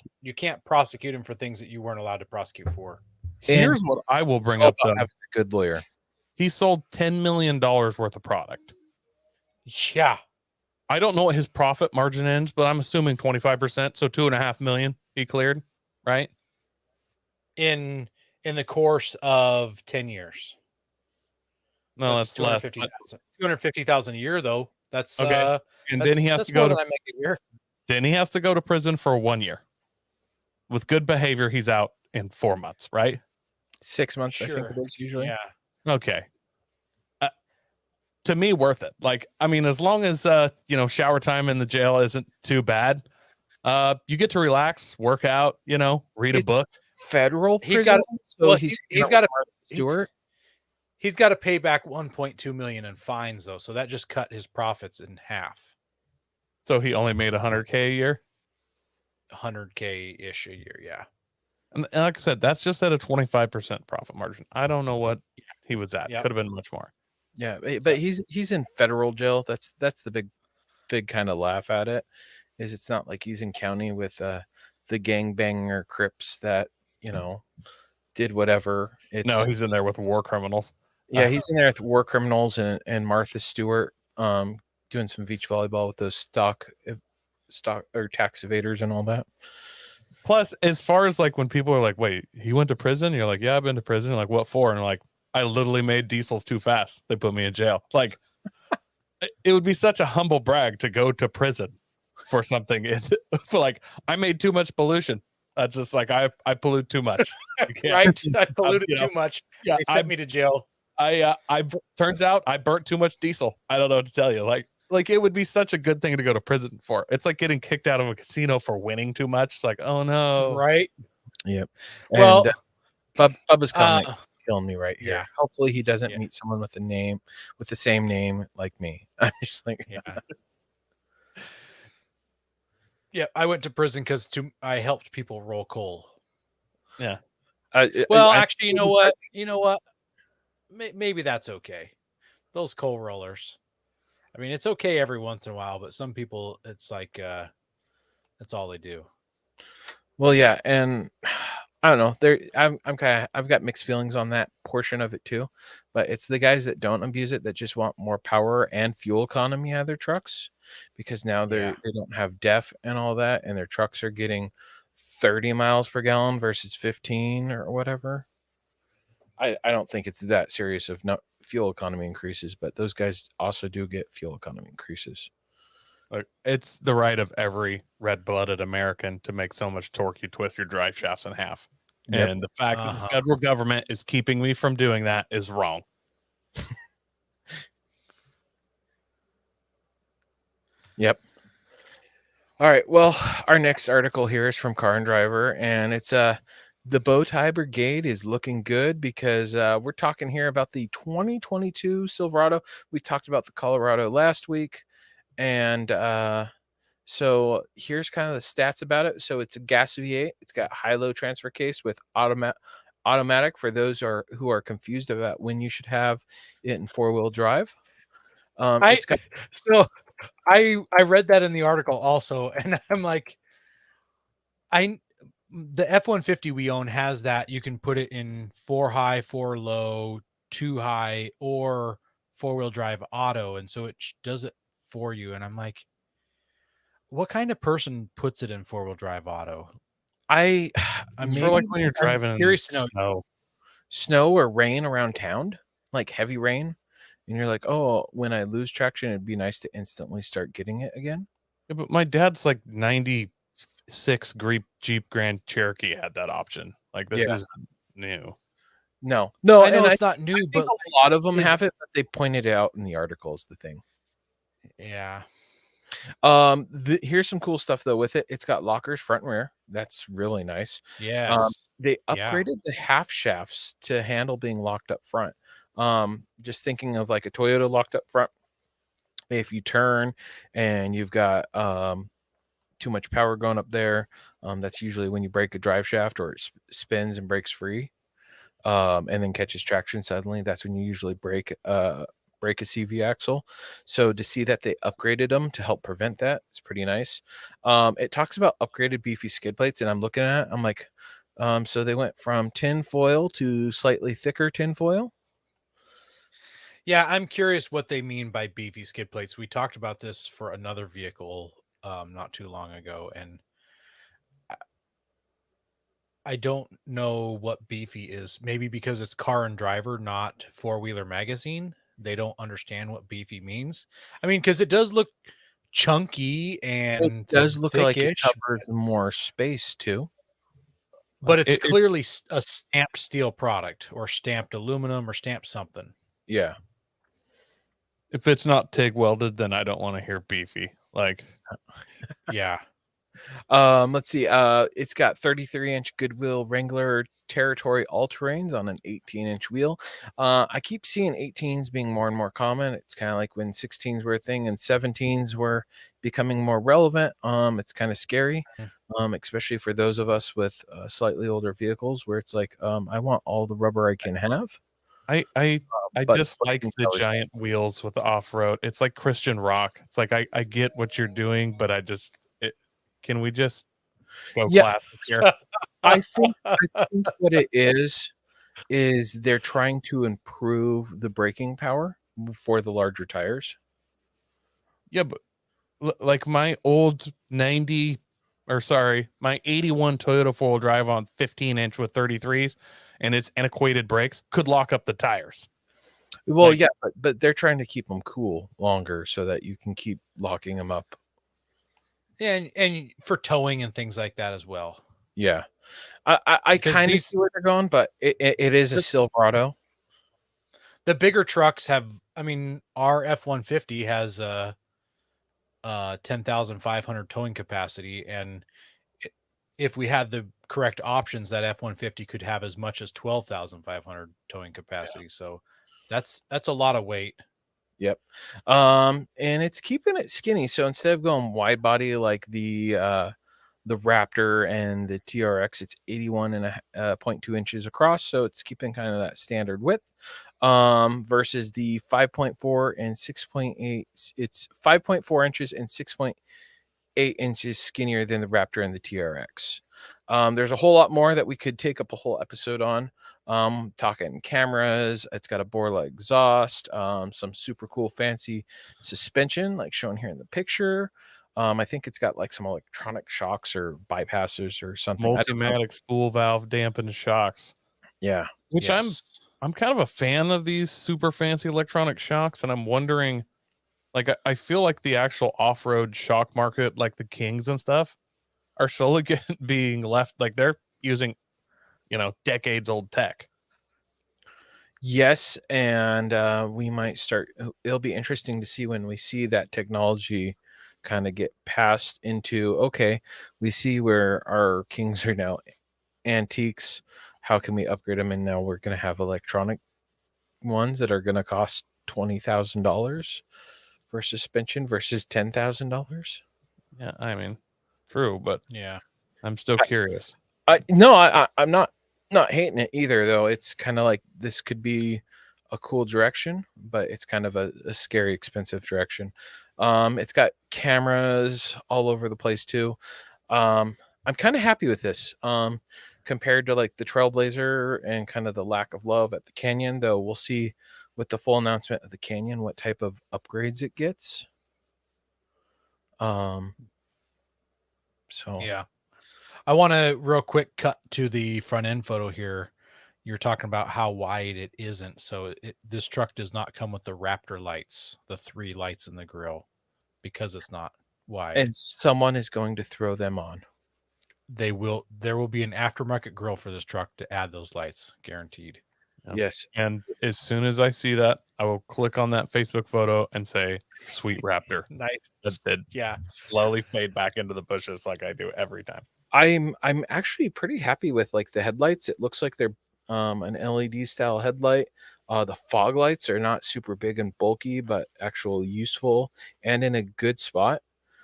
prosecute him for things that you weren't allowed to prosecute for. Here's what I will bring up, though. Have a good lawyer. He sold $10 million worth of product. Yeah. I don't know what his profit margin is, but I'm assuming 25%. So $2.5 million he cleared, right? In the course of 10 years. No, that's less. 250,000 a year, though. That's okay. And then he has to go to a year. Then he has to go to prison for 1 year. With good behavior, he's out in 4 months, right? 6 months, I think Sure. it is usually. Yeah. Okay. To me, worth it. Like, I mean, as long as shower time in the jail isn't too bad, you get to relax, work out, read a It's book. Federal He's prison, got so well, he's got to Stewart. he's got to pay back 1.2 million in fines, though, so that just cut his profits in half. So he only made $100K a year, 100K ish a year. Yeah. and like I said, that's just at a 25% profit margin. I don't know what he was at. Yep. Could have been much more. Yeah, but he's in federal jail. That's the big kind of laugh at it. Is it's not like he's in county with the gangbanger Crips that did whatever. No, he's in there with war criminals. Yeah, he's in there with war criminals and Martha Stewart doing some beach volleyball with those stock or tax evaders and all that. Plus, as far as like when people are like, wait, he went to prison? You're like, yeah, I've been to prison. Like, what for? And like, I literally made diesels too fast. They put me in jail. Like, it would be such a humble brag to go to prison for something. For like, I made too much pollution. That's just like, I pollute too much. Right? I polluted too much. Yeah, They sent me to jail. I turns out I burnt too much diesel. I don't know what to tell you. Like it would be such a good thing to go to prison for. It's like getting kicked out of a casino for winning too much. It's like, oh no. Right? Yep. Well, and, Bubba's comment is killing me right here. yeah. Hopefully he doesn't meet someone with the same name like me. I'm just like, Yeah, I went to prison because I helped people roll coal. Yeah. Actually, you know what? Maybe that's okay. Those coal rollers. I mean, it's okay every once in a while, but some people, it's like that's all they do. Well, yeah, and I don't know. I've got mixed feelings on that portion of it too, but it's the guys that don't abuse it that just want more power and fuel economy out of their trucks, because now Yeah. they don't have DEF and all that, and their trucks are getting 30 miles per gallon versus 15 or whatever. I don't think it's that serious of no fuel economy increases, but those guys also do get fuel economy increases. Like, it's the right of every red-blooded American to make so much torque you twist your drive shafts in half. Yep. And the fact that the Uh-huh. federal government is keeping me from doing that is wrong. Yep. All right. Well, our next article here is from Car and Driver, and it's the bow tie brigade is looking good because we're talking here about the 2022 Silverado. We talked about the Colorado last week, and so here's kind of the stats about it. So it's a gas V8. It's got high-low transfer case with automatic for those who are confused about when you should have it in four-wheel drive. It's got So I read that in the article also, and I'm like, the F-150 we own has that. You can put it in 4 high, 4 low, 2 high, or four-wheel drive auto, and so it does it for you. And I'm like, what kind of person puts it in four-wheel drive auto? I It's maybe for like when you're I'm driving in curious to know. snow. snow or rain around town, like heavy rain, and you're like, oh, when I lose traction, it'd be nice to instantly start getting it again. Yeah, but my dad's like 96 Jeep Grand Cherokee had that option. Like, this Yeah. is new. No, I know and it's not new, I think but a lot of them is- have it, but they pointed it out in the article is the thing. yeah, Here's some cool stuff though with it. It's got lockers front and rear. That's really nice. yes, They Yeah. upgraded the half shafts to handle being locked up front. Just thinking of like a Toyota locked up front. If you turn and you've got too much power going up there, that's usually when you break a drive shaft or it spins and breaks free, and then catches traction suddenly. That's when you usually break a CV axle. So to see that they upgraded them to help prevent that, it's pretty nice. It talks about upgraded beefy skid plates, and I'm looking at it, I'm like, so they went from tin foil to slightly thicker tin foil. yeah. I'm curious what they mean by beefy skid plates. We talked about this for another vehicle not too long ago, and I don't know what beefy is. Maybe because it's Car and Driver, not Four Wheeler Magazine, they don't understand what beefy means. I mean, because it does look chunky and It does look like it thickish, covers more space too. but it's It's clearly a stamped steel product or stamped aluminum or stamped something. Yeah. if it's not TIG welded, then I don't want to hear beefy. Like, Yeah. Let's see. It's got 33-inch Goodwill Wrangler Territory all-terrains on an 18-inch wheel. I keep seeing 18s being more and more common. It's kind of like when 16s were a thing and 17s were becoming more relevant. It's kind of scary, especially for those of us with slightly older vehicles, where it's like, I want all the rubber I can have. I But just like the always- giant wheels with the off-road. It's like Christian rock. It's like I get what you're doing, but can we just go Yeah. classic here? I think what it is they're trying to improve the braking power for the larger tires. Yeah, but like my old 90 or sorry, my 81 Toyota four-wheel drive on 15-inch with 33s and its antiquated brakes could lock up the tires. Well, Like- yeah, but they're trying to keep them cool longer so that you can keep locking them up. And for towing and things like that as well. Yeah, I Because kind of these- see where they're going, but it is a The- Silverado. The bigger trucks have, I mean, our F-150 has a 10,500 towing capacity, and if we had the correct options, that F-150 could have as much as 12,500 towing capacity. So that's a lot of weight. Yep. And it's keeping it skinny. So instead of going wide body like the Raptor and the TRX, it's 81.2 inches across. So it's keeping kind of that standard width. Versus the 5.4 and 6.8, it's 5.4 inches and 8 inches skinnier than the Raptor and the TRX. There's a whole lot more that we could take up a whole episode on. Talking cameras, it's got a Borla exhaust, some super cool fancy suspension, like shown here in the picture. I think it's got like some electronic shocks or bypassers or something. I don't know. Multimatic spool valve dampened shocks, Yeah. which Yes. I'm kind of a fan of these super fancy electronic shocks, and I'm wondering, like, I feel like the actual off-road shock market, like the Kings and stuff, are slowly being left, like they're using, decades old tech. Yes, and we might start. It'll be interesting to see when we see that technology kind of get passed into. Okay, we see where our Kings are now antiques. How can we upgrade them? And now we're going to have electronic ones that are going to cost $20,000 for suspension versus $10,000. Yeah, I mean, true, but Yeah. I'm still curious. I'm not hating it either, though. It's kind of like this could be a cool direction, but it's kind of a scary, expensive direction. It's got cameras all over the place too. I'm kind of happy with this. Compared to like the Trailblazer and kind of the lack of love at the Canyon, though we'll see with the full announcement of the Canyon what type of upgrades it gets. So Yeah. I want to real quick cut to the front end photo here. You're talking about how wide it isn't. So this truck does not come with the Raptor lights, the 3 lights in the grill, because it's not wide. and someone is going to throw them on. There will be an aftermarket grill for this truck to add those lights, guaranteed. Yep. Yes. And as soon as I see that, I will click on that Facebook photo and say, "Sweet Raptor." Nice. That Yeah. slowly fade back into the bushes like I do every time. I'm actually pretty happy with like the headlights. It looks like they're an LED style headlight. The fog lights are not super big and bulky, but actual useful and in a good spot.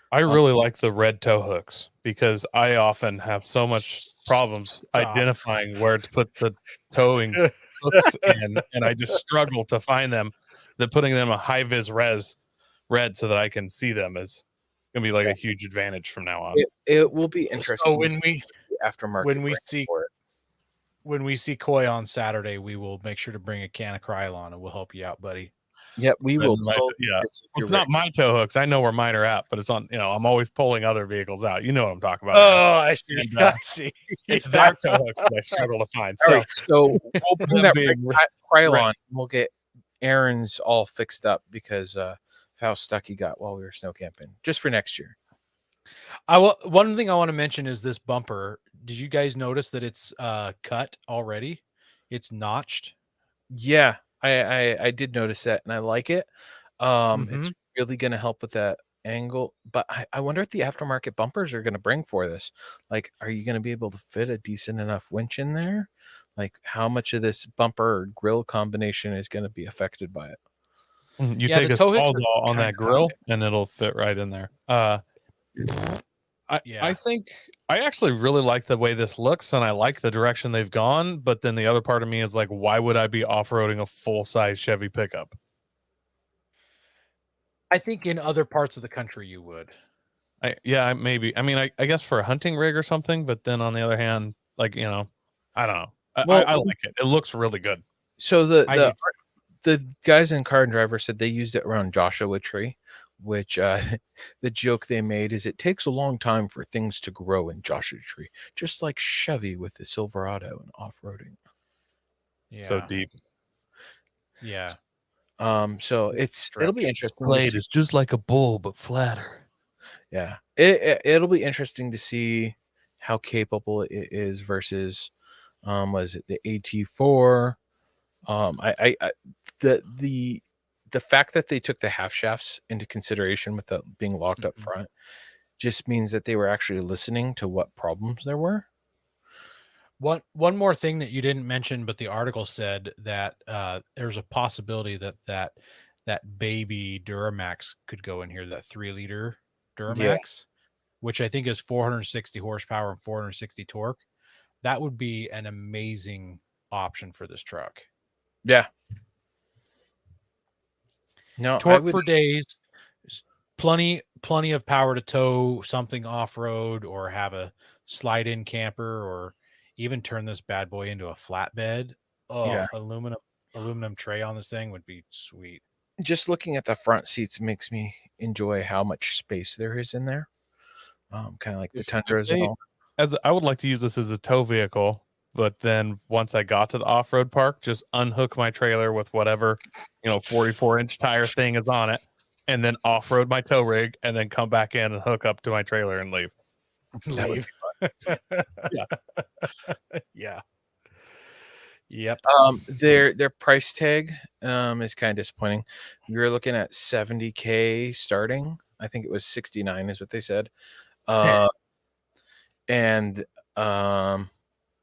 I really like the red tow hooks because I often have so much problems Stop. identifying where to put the towing hooks in, and I just struggle to find them. That putting them a high vis red so that I can see them is gonna be like a huge advantage from now on. It will be interesting. So when to see the aftermarket when we brand see for it. when we see Coy on Saturday, we will make sure to bring a can of Krylon and we'll help you out, buddy. Yeah, we will. Yeah. Totally Well, you're it's not right. my tow hooks. I know where mine are at, but it's on. I'm always pulling other vehicles out. You know what I'm talking about. I see. And, I see. It's their tow hooks that I struggle to find. All So right, so we'll bring them that being Krylon. We'll get Aaron's all fixed up because of how stuck he got while we were snow camping. Just for next year. One thing I want to mention is this bumper. Did you guys notice that it's cut already? It's notched. Yeah, I did notice that, and I like it. It's Mhm. really going to help with that angle. But I wonder if the aftermarket bumpers are going to bring for this. Like, are you going to be able to fit a decent enough winch in there? Like, how much of this bumper or grill combination is going to be affected by it? You Yeah, take the a tow hooks are sawzall on kinda that grill, and it'll fit right in there. I Yeah. think I actually really like the way this looks, and I like the direction they've gone. But then the other part of me is like, why would I be off-roading a full-size Chevy pickup? I think in other parts of the country you would. Maybe. I mean, I guess for a hunting rig or something. But then on the other hand, like I don't know. I like it. It looks really good. So I do. the guys in Car and Driver said they used it around Joshua Tree, which the joke they made is it takes a long time for things to grow in Joshua Tree, just like Chevy with the Silverado and off-roading. Yeah. So deep. Yeah. So it'll be interesting. Blade is just like a bull, but flatter. Yeah, it'll be interesting to see how capable it is versus was it the AT4? The fact that they took the half shafts into consideration without being locked up Mhm. front just means that they were actually listening to what problems there were. One more thing that you didn't mention, but the article said that there's a possibility that baby Duramax could go in here, that 3-liter Duramax, which I think is 460 horsepower and 460 torque. That would be an amazing option for this truck. Yeah. No, Torque for days, plenty plenty of power to tow something off-road or have a slide-in camper or even turn this bad boy into a flatbed. Oh, Yeah. aluminum tray on this thing would be sweet. Just looking at the front seats makes me enjoy how much space there is in there. Kind of like the Tundras and all. As I would like to use this as a tow vehicle, but then once I got to the off-road park, just unhook my trailer with whatever 44-inch tire thing is on it, and then off-road my tow rig, and then come back in and hook up to my trailer and leave. That would Leave. be fun. Yeah. Yep. Their price tag is kind of disappointing. We were looking at $70K starting. I think it was 69 is what they said. And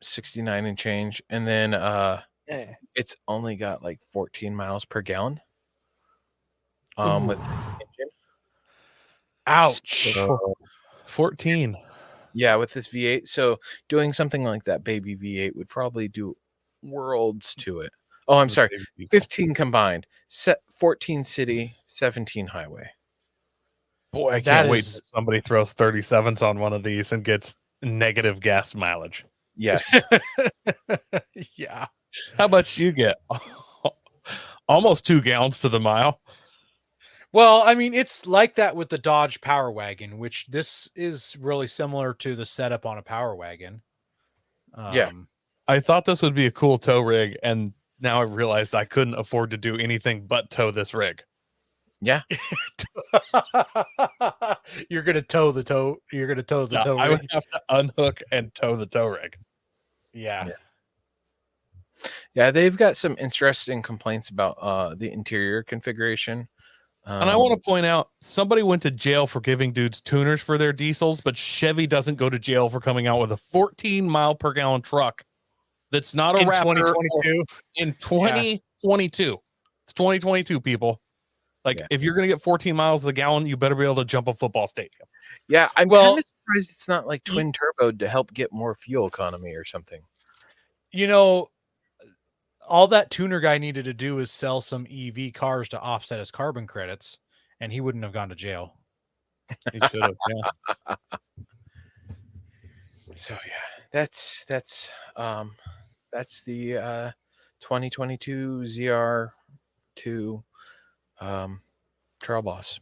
69 and change, and then it's only got like 14 miles per gallon with this engine. Ouch. So, 14. yeah, with this V8. So doing something like that baby V8 would probably do worlds to it. Oh, I'm sorry. 15 combined. 14 city, 17 highway. Boy, I can't wait till somebody throws 37s on one of these and gets negative gas mileage. Yes. Yeah. How much you get? Almost 2 gallons to the mile. Well, I mean, it's like that with the Dodge Power Wagon, which this is really similar to the setup on a Power Wagon. Yeah. I thought this would be a cool tow rig, and now I realized I couldn't afford to do anything but tow this rig. Yeah. You're gonna tow the tow. You're gonna tow the tow rig. I would have to unhook and tow the tow rig. Yeah. Yeah, they've got some interesting complaints about the interior configuration. And I want to point out, somebody went to jail for giving dudes tuners for their diesels, but Chevy doesn't go to jail for coming out with a 14 mile per gallon truck that's not a In Raptor 2022. in 2022. It's 2022, people. Like, if you're going to get 14 miles a gallon, you better be able to jump a football stadium. Yeah, I'm kind of surprised it's not like twin turbo to help get more fuel economy or something. All that tuner guy needed to do is sell some EV cars to offset his carbon credits, and he wouldn't have gone to jail. He should have. Yeah. So yeah, that's the 2022 ZR2 Trail Boss.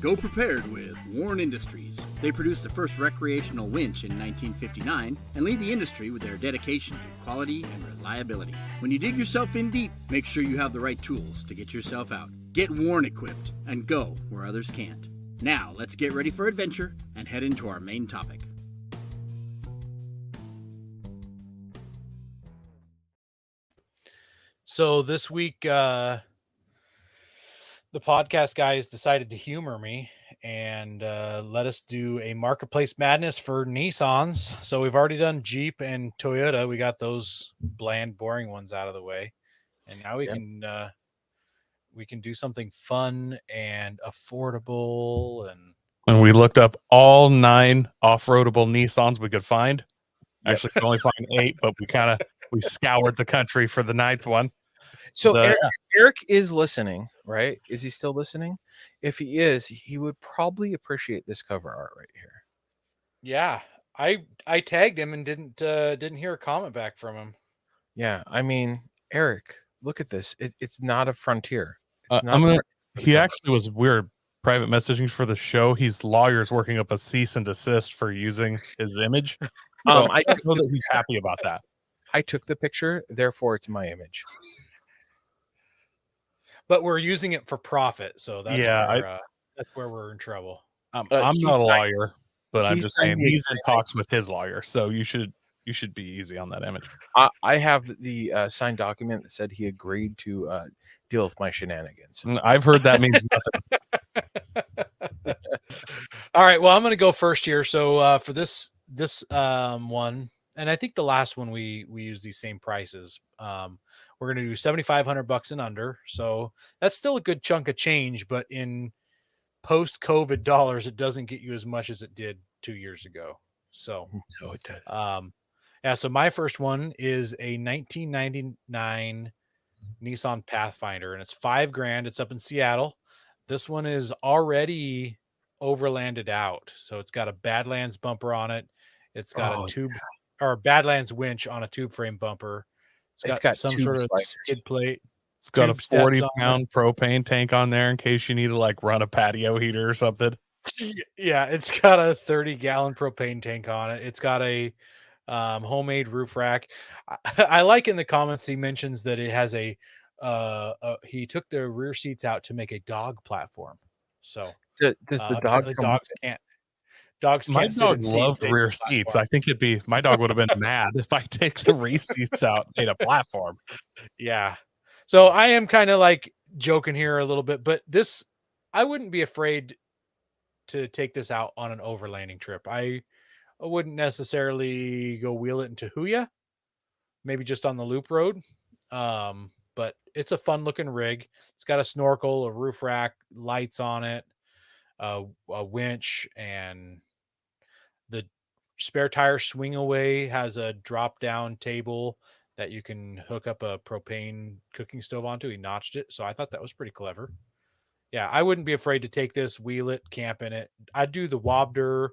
Go prepared with Warren Industries. They produced the first recreational winch in 1959 and lead the industry with their dedication to quality and reliability. When you dig yourself in deep, make sure you have the right tools to get yourself out. Get Warren equipped and go where others can't. Now, let's get ready for adventure and head into our main topic. So this week, the podcast guys decided to humor me and let us do a marketplace madness for Nissans. So we've already done Jeep and Toyota. We got those bland, boring ones out of the way, and now we can do something fun and affordable. And we looked up all 9 off-roadable Nissans we could find. Actually, could only find 8, but we scoured the country for the 9th one. So Eric is listening, right? Is he still listening? If he is, he would probably appreciate this cover art right here. Yeah, I tagged him and didn't hear a comment back from him. Yeah, I mean, Eric, look at this. It's not a Frontier. It's he actually was weird private messaging for the show. He's lawyers working up a cease and desist for using his image. I don't know that he's happy about that. I took the picture, therefore it's my image. But we're using it for profit, so that's that's where we're in trouble. I'm not a lawyer, but I'm just saying he's in talks with his lawyer, so you should be easy on that image. I have the signed document that said he agreed to deal with my shenanigans. I've heard that means nothing. All right, well, I'm going to go first here. So for this one, and I think the last one we use these same prices. We're going to do $7,500 and under. So that's still a good chunk of change, but in post-COVID dollars, it doesn't get you as much as it did 2 years ago. So no, it does. Yeah. So my first one is a 1999 Nissan Pathfinder, and it's $5,000. It's up in Seattle. This one is already overlanded out. So it's got a Badlands bumper on it. It's got a tube or Badlands winch on a tube frame bumper. It's got some tube sort of sliders. skid plate. It's got a tube steps on 40-pound propane tank on there in case you need to like run a patio heater or something. Yeah, it's got a 30-gallon propane tank on it. It's got a homemade roof rack. I like in the comments he mentions that it has he took the rear seats out to make a dog platform. So Does the dog apparently come dogs My can't sit dog in seats, loved they rear need seats. platform. I think my dog would have been mad if I take the rear seats out and made a platform. Yeah. So I am kind of like joking here a little bit, but I wouldn't be afraid to take this out on an overlanding trip. I wouldn't necessarily go wheel it into Huya, maybe just on the loop road. But it's a fun looking rig. It's got a snorkel, a roof rack, lights on it, a winch, and the spare tire swing away has a drop down table that you can hook up a propane cooking stove onto. He notched it. So I thought that was pretty clever. Yeah, I wouldn't be afraid to take this, wheel it, camp in it. I'd do the Wobder,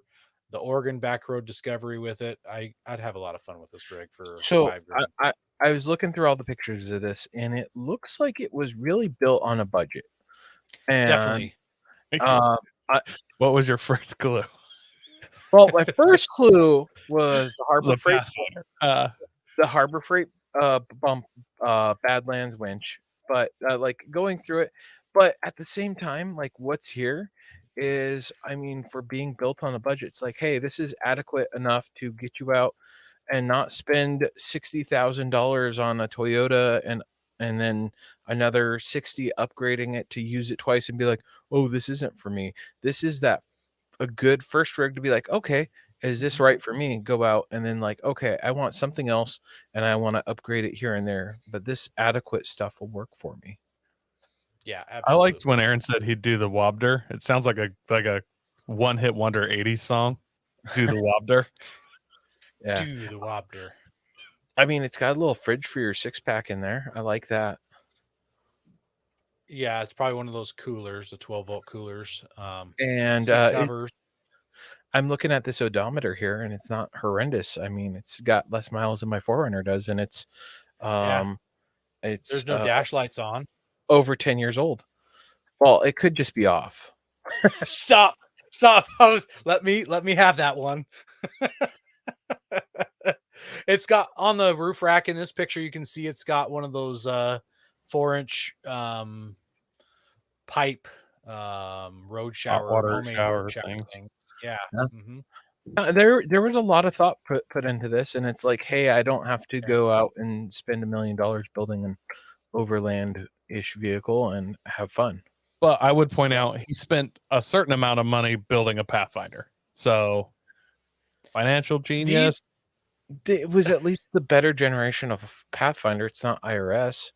the Oregon back road discovery with it. I'd have a lot of fun with this rig for So $5,000. I was looking through all the pictures of this, and it looks like it was really built on a budget. And Definitely. What was your first clue? well, my first clue was the It was Harbor a Freight, Pathfinder. the Harbor Freight Badlands winch. But like going through it, but at the same time, like what's here is, I mean, for being built on a budget, it's like, hey, this is adequate enough to get you out and not spend $60,000 on a Toyota and then another 60 upgrading it to use it twice and be like, oh, this isn't for me. This is a good first rig to be like, okay, is this right for me? Go out and then like, okay, I want something else and I want to upgrade it here and there, but this adequate stuff will work for me. Yeah, I absolutely. liked when Aaron said he'd do the Wobder. It sounds like a one-hit wonder 80s song. Do the Wobder. Yeah. Do the Wobder. I mean, it's got a little fridge for your 6-pack in there. I like that. Yeah, it's probably one of those coolers, the 12-volt coolers. And seat covers. I'm looking at this odometer here, and it's not horrendous. I mean, it's got less miles than my 4Runner does, and it's There's no dash lights on. over 10 years old. Well, it could just be off. Stop. Let me have that one. It's got on the roof rack in this picture, you can see it's got one of those 4-inch pipe road shower, water homemade shower road shower things. things. Yeah. Yeah. Mm-hmm. There was a lot of thought put into this, and it's like, hey, I don't have to go out and spend $1 million building an overland-ish vehicle and have fun. But I would point out he spent a certain amount of money building a Pathfinder. So financial genius. It was at least the better generation of Pathfinder. It's not IRS.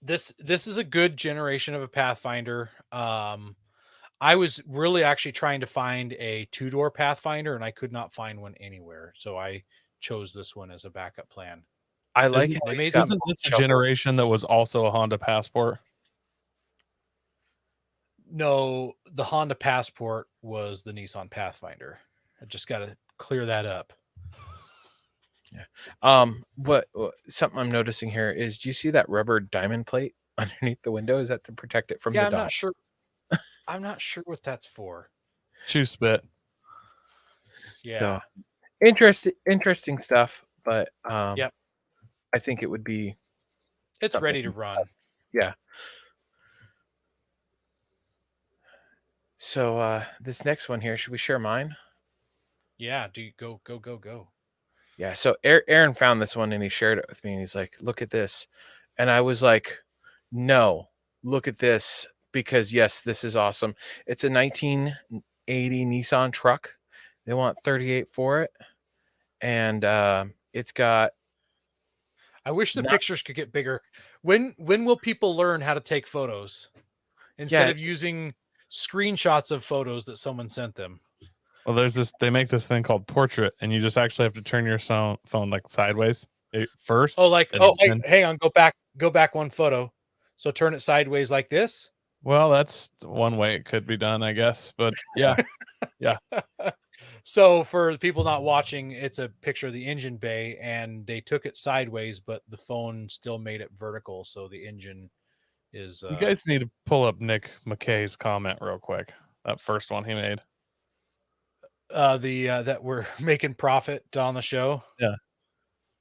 This is a good generation of a Pathfinder. I was really actually trying to find a 2-door Pathfinder, and I could not find one anywhere. So I chose this one as a backup plan. I like Isn't, how made he's got isn't this a shuffle. generation that was also a Honda Passport? No, the Honda Passport was the Nissan Pathfinder. I just got to clear that up. Yeah. What something I'm noticing here is, do you see that rubber diamond plate underneath the window? Is that to protect it from the I'm dot? not sure. I'm not sure what that's for. Chew spit. Yeah. So interesting stuff, but Yep. I think it would be It's something. ready to run. Yeah. So this next one here, should we share mine? Yeah. Do you go. Yeah. So Aaron found this one and he shared it with me, and he's like, "Look at this," and I was like, "No, look at this, because yes, this is awesome. It's a 1980 Nissan truck. They want 38 for it, and it's got." I wish the pictures could get bigger. When will people learn how to take photos instead of using screenshots of photos that someone sent them? Well, they make this thing called portrait, and you just actually have to turn your phone like sideways first. Oh, hang on, go back one photo. So turn it sideways like this. Well, that's one way it could be done, I guess. But yeah, So for the people not watching, it's a picture of the engine bay, and they took it sideways, but the phone still made it vertical, so the engine is. you guys need to pull up Nick McKay's comment real quick. That first one he made. That we're making profit on the show. Yeah.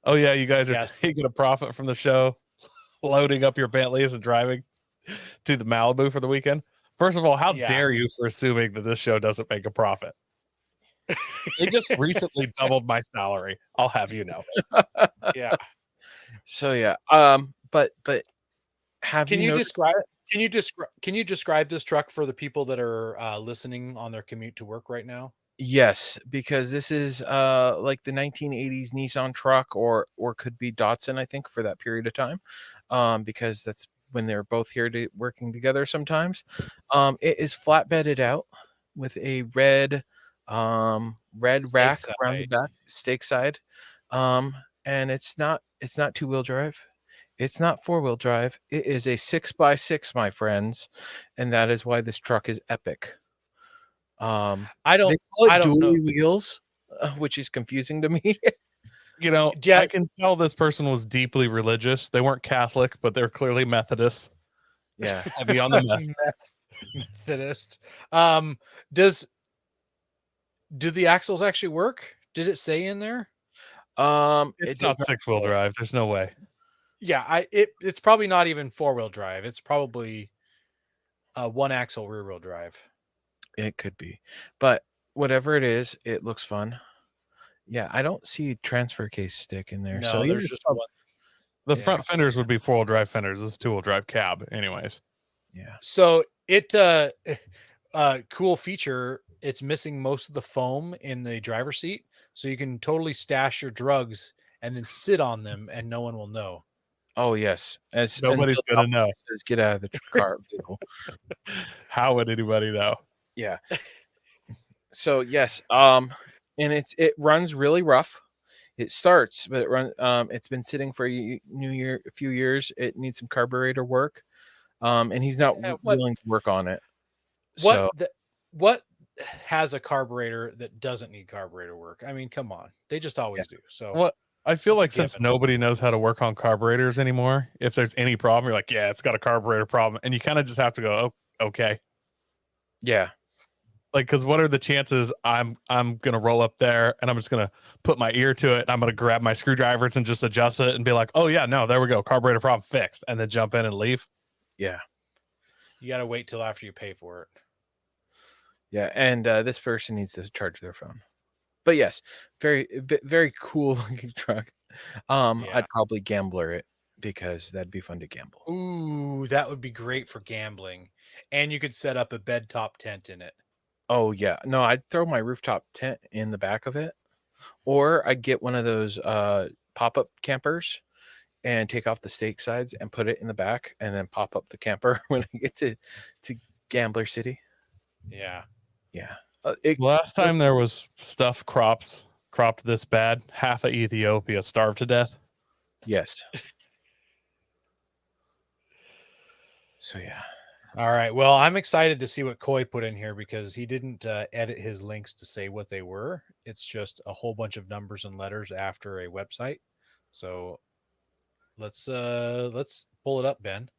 Oh yeah, you guys are Yes. taking a profit from the show, loading up your Bentleys and driving to the Malibu for the weekend. First of all, how Yeah. dare you for assuming that this show doesn't make a profit? They just recently doubled my salary. I'll have you know. Yeah. So yeah, but have Can you noticed describe? Can you describe this truck for the people that are listening on their commute to work right now? Yes, because this is like the 1980s Nissan truck, or could be Datsun, I think, for that period of time, because that's when they're both here working together sometimes. It is flatbedded out with a red rack around the side. back, stake side, and it's not 2-wheel drive. It's not 4-wheel drive. It is a 6x6, my friends, and that is why this truck is epic. I They don't. call it I don't know. dually wheels, which is confusing to me. You know, Yeah. I can tell this person was deeply religious. They weren't Catholic, but they're clearly Methodist. Yeah. Heavy on the meth. Methodist. Do the axles actually work? Did it say in there? It's It not does 6-wheel drive. There's no way. Yeah, it's probably not even 4-wheel drive. It's probably one axle rear wheel drive. It could be, but whatever it is, it looks fun. Yeah, I don't see transfer case stick in there. No, So yeah, there's it's just probably- one. The Yeah. front fenders would be 4-wheel drive fenders. This is 2-wheel drive cab, anyways. yeah. So it cool feature. It's missing most of the foam in the driver's seat, so you can totally stash your drugs and then sit on them, and no one will know. Oh yes, as Nobody's until gonna know. someone says, get out of the car vehicle. How would anybody know? Yeah. So yes, and it runs really rough. It starts, but it's been sitting for a few years. It needs some carburetor work, and he's not Yeah, what- willing to work on it. So What has a carburetor that doesn't need carburetor work? I mean, come on, they just always do. So What I feel That's a like since given. nobody knows how to work on carburetors anymore, if there's any problem, you're like, yeah, it's got a carburetor problem, and you kind of just have to go, oh, okay. yeah, Like, because what are the chances I'm gonna roll up there and I'm just gonna put my ear to it and I'm gonna grab my screwdrivers and just adjust it and be like, oh yeah, no, there we go, carburetor problem fixed, and then jump in and leave. yeah, you got to wait till after you pay for it. yeah. And this person needs to charge their phone. But yes, very cool looking truck. Yeah. I'd probably gambler it because that'd be fun to gamble. Ooh, that would be great for gambling, and you could set up a bed top tent in it. Oh yeah, no, I'd throw my rooftop tent in the back of it, or I'd get one of those pop-up campers and take off the stake sides and put it in the back, and then pop up the camper when I get to Gambler City. Yeah. Yeah, Last time there was stuff cropped this bad, half of Ethiopia starved to death. yes. So yeah. All right. Well, I'm excited to see what Coy put in here because he didn't edit his links to say what they were. It's just a whole bunch of numbers and letters after a website. So let's pull it up, Ben.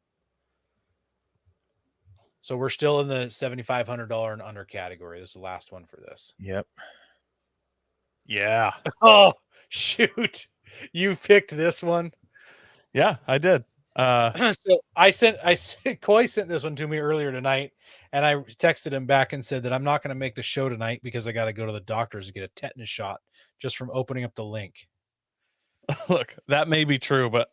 So we're still in the $7,500 and under category. This is the last one for this. Yep. Yeah. Oh, shoot. You picked this one. Yeah, I did. So Coy sent this one to me earlier tonight, and I texted him back and said that I'm not going to make the show tonight because I got to go to the doctor's to get a tetanus shot just from opening up the link. Look, that may be true, but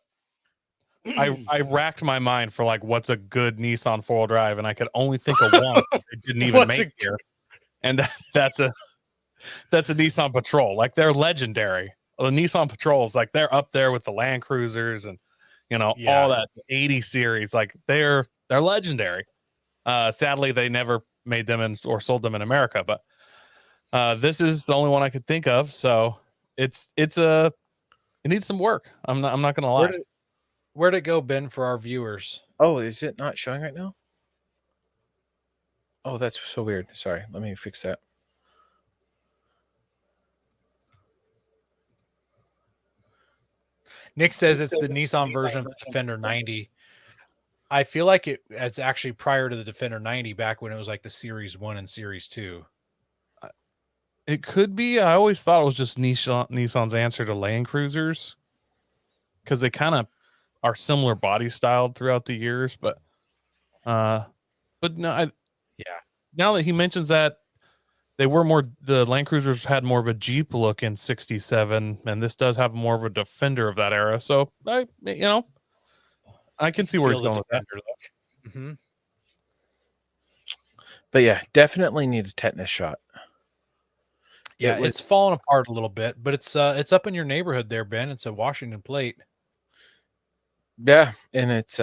I racked my mind for like what's a good Nissan 4-wheel drive, and I could only think of one that they didn't even make here, and that's a Nissan Patrol. Like they're legendary. The Nissan Patrols, like they're up there with the Land Cruisers and Yeah. all that 80 series. Like they're legendary. Sadly, they never made them or sold them in America, but this is the only one I could think of. So it needs some work. I'm not gonna lie. Where'd it go, Ben, for our viewers? Oh, is it not showing right now? Oh, that's so weird. Sorry, let me fix that. Nick says it's the Nissan version of the Defender 90. I feel like it's actually prior to the Defender 90, back when it was like the Series 1 and Series 2. It could be. I always thought it was just Nissan's answer to Land Cruisers, because they kind of are similar body styled throughout the years. But no, Yeah. now that he mentions that, they were more, the Land Cruisers had more of a Jeep look in 67, and this does have more of a Defender of that era. So I can see where he's Feel the going with that. Defender look. Mm-hmm. But yeah, definitely need a tetanus shot. Yeah, it's fallen apart a little bit, but it's up in your neighborhood there, Ben. It's a Washington plate. Yeah, and it's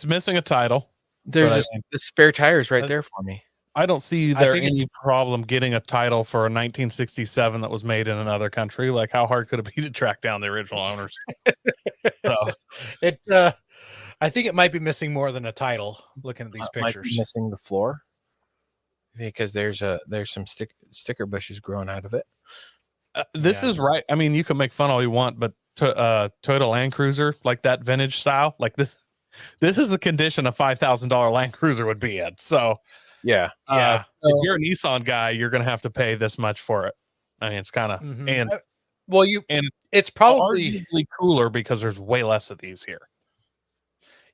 missing a title. there's just the spare tires right there for me. I don't see there any problem getting a title for a 1967 that was made in another country. Like, how hard could it be to track down the original owners? So I think it might be missing more than a title. Looking at these Might pictures, be missing the floor because there's some sticker bushes growing out of it. This is right. I mean, you can make fun all you want, but Toyota Land Cruiser, like that vintage style, like this is the condition a $5,000 Land Cruiser would be in. So yeah. If you're a Nissan guy, you're going to have to pay this much for it. I mean, it's kind of it's probably arguably cooler because there's way less of these here.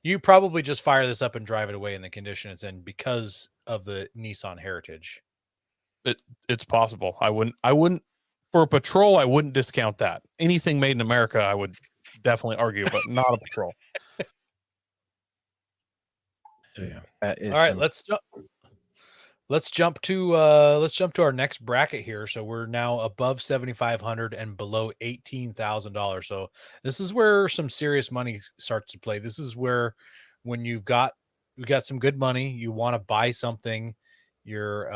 You probably just fire this up and drive it away in the condition it's in because of the Nissan heritage. It's possible. I wouldn't for a patrol. I wouldn't discount that. Anything made in America, I would definitely argue, but not a patrol. So yeah, that is all right. Let's jump to our next bracket here. So we're now above 7,500 and below $18,000. So this is where some serious money starts to play. This is where, when you got some good money, you want to buy something, you're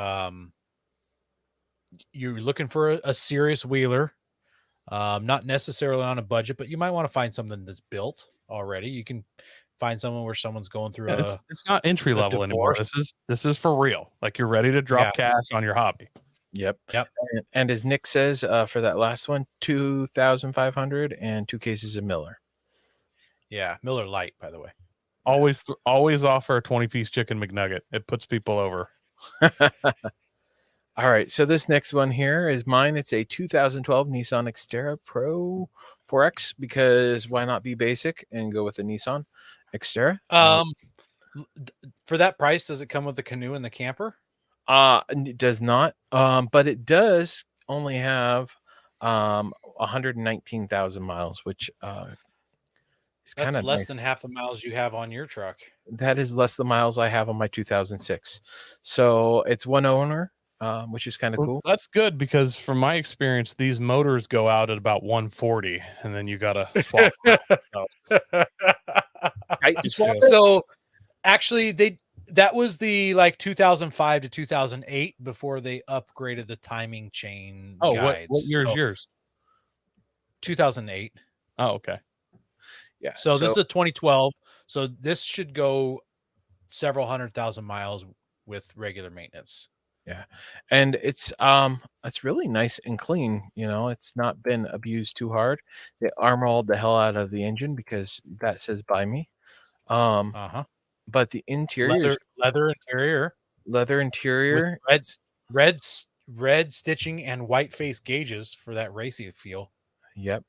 looking for a serious wheeler, not necessarily on a budget, but you might want to find something that's built already. You can find someone where someone's going through it's not entry level anymore. This is for real. Like, you're ready to drop cash on your hobby. Yep. And as Nick says, for that last one, 2,500 and 2 cases of Miller. Yeah, Miller Lite, by the way. Always offer a 20-piece chicken McNugget. It puts people over. All right, so this next one here is mine. It's a 2012 Nissan Xterra Pro 4X, because why not be basic and go with a Nissan Xterra? For that price, does it come with the canoe and the camper? It does not. But it does only have 119,000 miles, which is kind of less than half the miles you have on your truck. That is less the miles I have on my 2006. So it's one owner. Which is kind of cool. That's good, because from my experience, these motors go out at about 140, and then you gotta swap. So actually, that was the 2005 to 2008 before they upgraded the timing chain. Oh, guides. what year is yours? 2008. Oh, okay. Yeah. So this is a 2012. So this should go several 100,000 miles with regular maintenance. Yeah, and it's really nice and clean. You know, it's not been abused too hard. They armoralled the hell out of the engine because that says "by me." But the interior, leather interior, with red stitching and white face gauges for that racy feel. Yep.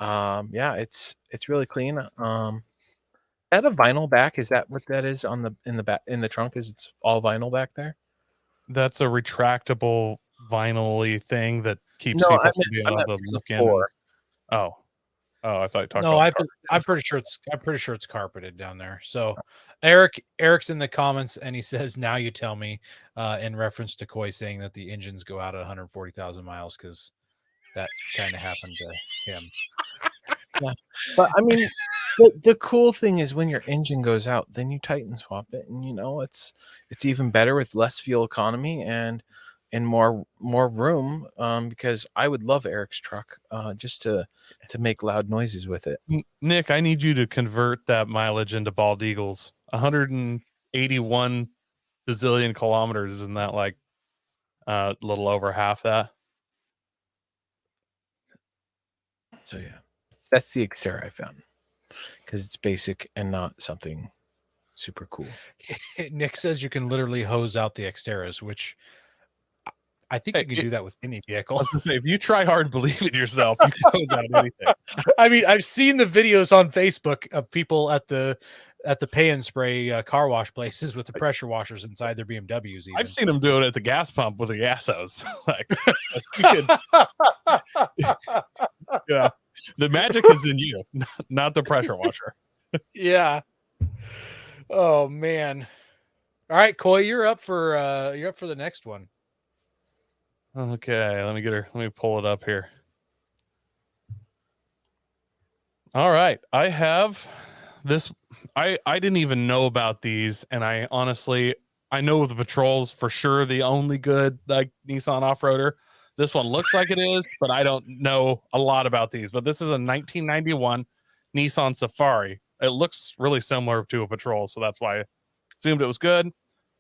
Yeah, it's really clean. Is that a vinyl back? Is that what that is in the trunk? Is it's all vinyl back there? That's a retractable vinyl-y thing that keeps people from being able to look in. Oh, I thought you talked about. I'm pretty sure it's carpeted down there. So Eric's in the comments and he says, "Now you tell me," in reference to Coy saying that the engines go out at 140,000 miles, because that kind of happened to him. Yeah. But I mean, the cool thing is when your engine goes out, then you tighten swap it, and it's even better with less fuel economy and more room. Because I would love Eric's truck just to make loud noises with it. Nick, I need you to convert that mileage into bald eagles. 181 bazillion kilometers. Isn't that like a little over half that? So yeah, that's the Xterra I found because it's basic and not something super cool. Nick says you can literally hose out the Xteras, which I think you can do that with any I vehicle. was gonna say, if you try hard and believe in yourself, you can hose out anything. I mean, I've seen the videos on Facebook of people at the pay and spray car wash places with the pressure washers inside their BMWs. Even. I've seen them do it at the gas pump with a gas hose. Like, you can, yeah, the magic is in you, not the pressure washer. Yeah. Oh man. All right, Coy, you're up for the next one. Okay, let me pull it up here. All right, I have this. I didn't even know about these, and I honestly, I know the Patrol's for sure the only good like Nissan off-roader. This one looks like it is, but I don't know a lot about these. But this is a 1991 Nissan Safari. It looks really similar to a Patrol, so that's why I assumed it was good.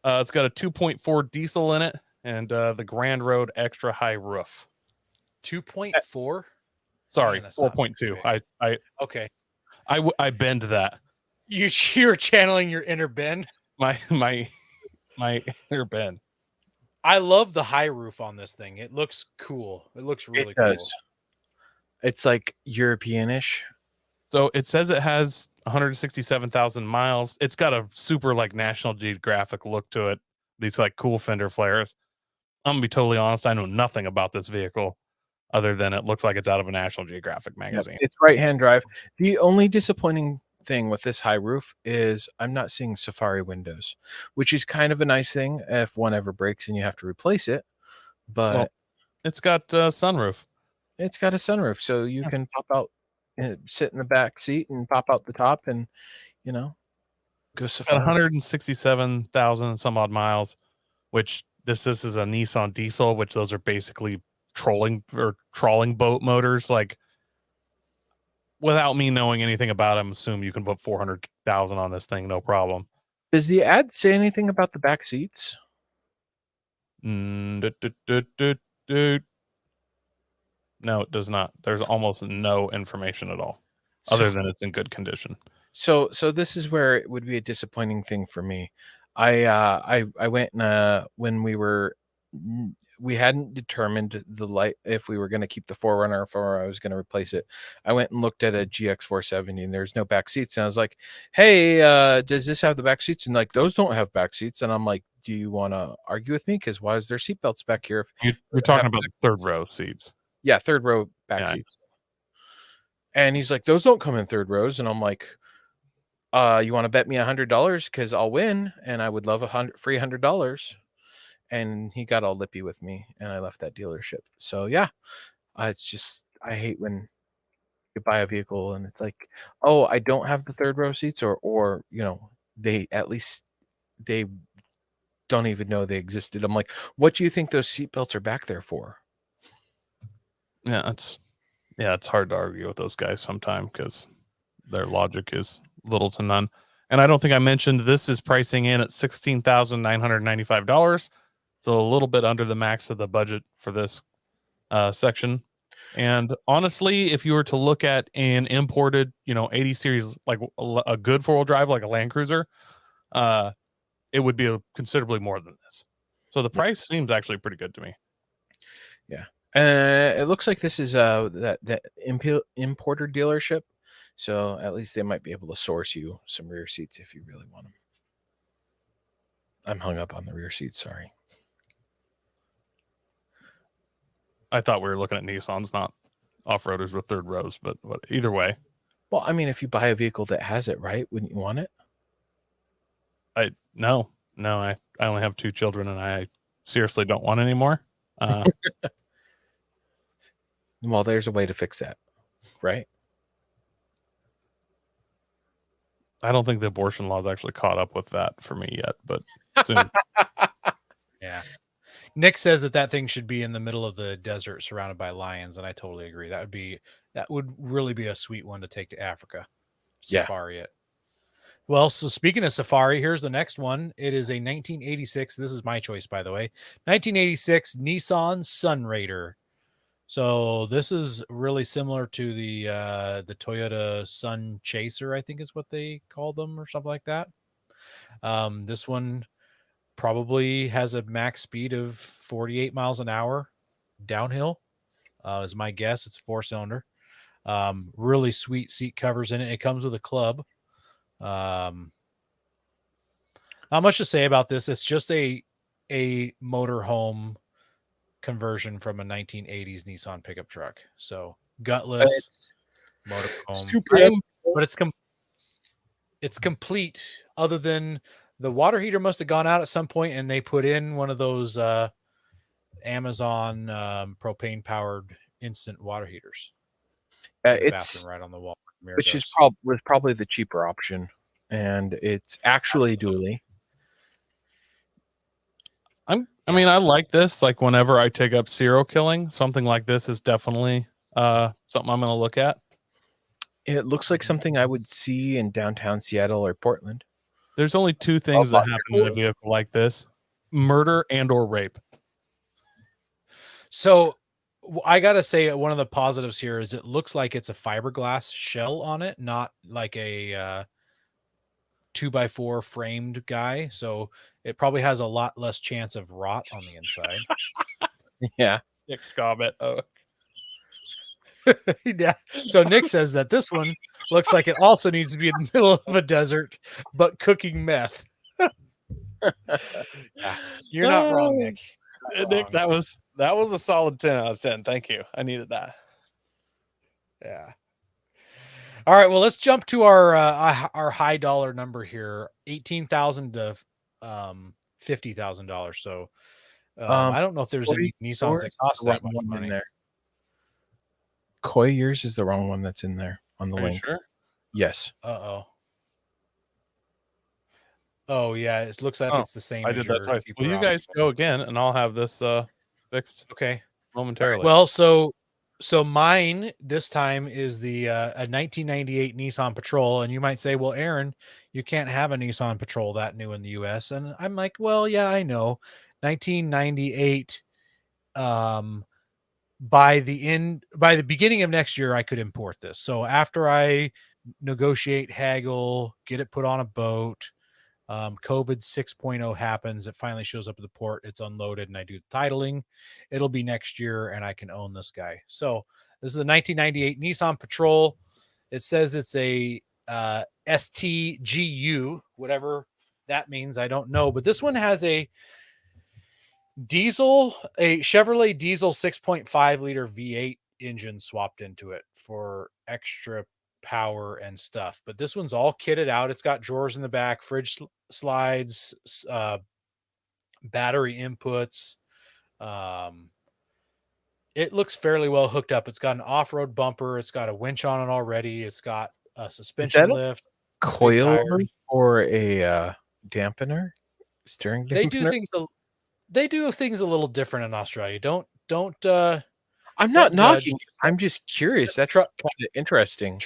It's got a 2.4 diesel in it, and the Grand Road extra high roof. 2.4. Sorry, Man, that's not 4.2. great. Okay. I bend that. You're channeling your inner Ben. My inner Ben. I love the high roof on this thing. It looks cool. It looks really cool. It's like Europeanish. So it says it has 167,000 miles. It's got a super like National Geographic look to it. These like cool fender flares. I'm gonna be totally honest. I know nothing about this vehicle other than it looks like it's out of a National Geographic magazine. Yep, it's right-hand drive. The only disappointing thing with this high roof is I'm not seeing Safari windows, which is kind of a nice thing if one ever breaks and you have to replace it. But Well, it's got a sunroof. it's got a sunroof, so you can pop out, sit in the back seat and pop out the top, and go It's got Safari. 167,000 some odd miles, which this is a Nissan diesel, which those are basically trawling boat motors. Like, without me knowing anything about them, assume you can put 400,000 on this thing, no problem. Does the ad say anything about the back seats? No, it does not. There's almost no information at all, other than it's in good condition. So this is where it would be a disappointing thing for me. I went when we hadn't determined the light if we were going to keep the 4Runner or I was going to replace it. I went and looked at a GX470 and there's no back seats, and I was like, "Hey, does this have the back seats?" And like, those don't have back seats, and I'm like, "Do you want to argue with me? Because why is there seatbelts back here?" You're talking about the third row seats. Yeah, third row back seats. And he's like, "Those don't come in third rows," and I'm like, you want to bet me $100 because I'll win, and I would love free $100. And he got all lippy with me, and I left that dealership. So yeah, it's just I hate when you buy a vehicle and it's like, oh, I don't have the third row seats, or they don't even know they existed. I'm like, what do you think those seatbelts are back there for? Yeah, it's hard to argue with those guys sometimes because their logic is little to none. And I don't think I mentioned this is pricing in at $16,995. So a little bit under the max of the budget for this section. And honestly, if you were to look at an imported, 80 series, like a good four-wheel drive, like a Land Cruiser, it would be considerably more than this. So the price seems actually pretty good to me. Yeah. It looks like this is that importer dealership. So at least they might be able to source you some rear seats if you really want them. I'm hung up on the rear seats. Sorry. I thought we were looking at Nissans, not off-roaders with third rows, but either way. Well, I mean, if you buy a vehicle that has it, right? Wouldn't you want it? No, I only have 2 children, and I seriously don't want any more. Well, there's a way to fix that, right? I don't think the abortion laws actually caught up with that for me yet, but soon. Yeah. Nick says that thing should be in the middle of the desert surrounded by lions, and I totally agree. That would really be a sweet one to take to Africa. Yeah. Safari it. Well, so speaking of Safari, here's the next one. It is a 1986. This is my choice, by the way. 1986 Nissan Sunraider. So this is really similar to the Toyota Sun Chaser, I think is what they call them, or something like that. This one probably has a max speed of 48 miles an hour downhill. Is my guess. It's a 4-cylinder. Really sweet seat covers in it. It comes with a club. Not much to say about this. It's just a motorhome conversion from a 1980s Nissan pickup truck. So gutless It's motorhome, super. but it's complete. Other than the water heater must have gone out at some point, and they put in one of those Amazon propane powered instant water heaters. In the It's bathroom right on the wall. which is probably the cheaper option, and it's actually dually. I mean, I like this. Like whenever I take up serial killing, something like this is definitely something I'm going to look at. It looks like something I would see in downtown Seattle or Portland. There's only two things that Oh, happen in a vehicle like this: murder and or rape. So I gotta say, one of the positives here is it looks like it's a fiberglass shell on it, not like a 2x4 framed guy. So it probably has a lot less chance of rot on the inside. Yeah. Nick Scobbit. Oh, Yeah. So Nick says that this one looks like it also needs to be in the middle of a desert, but cooking meth. Yeah, you're not wrong, Nick. Not Nick, wrong. that was a solid 10 out of 10. Thank you. I needed that. Yeah. All right. Well, let's jump to our high dollar number here: $18,000 to $50,000. So I don't know if there's any Nissans that cost that much money. There. Koi, yours is the wrong one that's in there on the Are you link. sure? Yes. Uh-oh. Oh, yeah. It looks like Oh, it's the same I as did that your twice. cheaper Well, you option. guys go again, and I'll have this fixed Okay. momentarily. Well, so mine this time is the a 1998 Nissan Patrol, and you might say, "Well, Aaron, you can't have a Nissan Patrol that new in the US." And I'm like, "Well, yeah, I know. 1998 by the beginning of next year I could import this. So after I negotiate, haggle, get it put on a boat, COVID 6.0 happens. It finally shows up at the port. It's unloaded, and I do the titling. It'll be next year, and I can own this guy. So this is a 1998 Nissan Patrol. It says it's a STGU, whatever that means. I don't know, but this one has a Chevrolet diesel 6.5 liter V8 engine swapped into it for extra power and stuff. But this one's all kitted out. It's got drawers in the back, fridge slides, battery inputs. It looks fairly well hooked up. It's got an off-road bumper. It's got a winch on it already. It's got a suspension lift, coilover or a dampener, steering dampener. They do things a little different in Australia. Don't I'm not don't knocking. judge. I'm just curious. That's Tru- kind of interesting.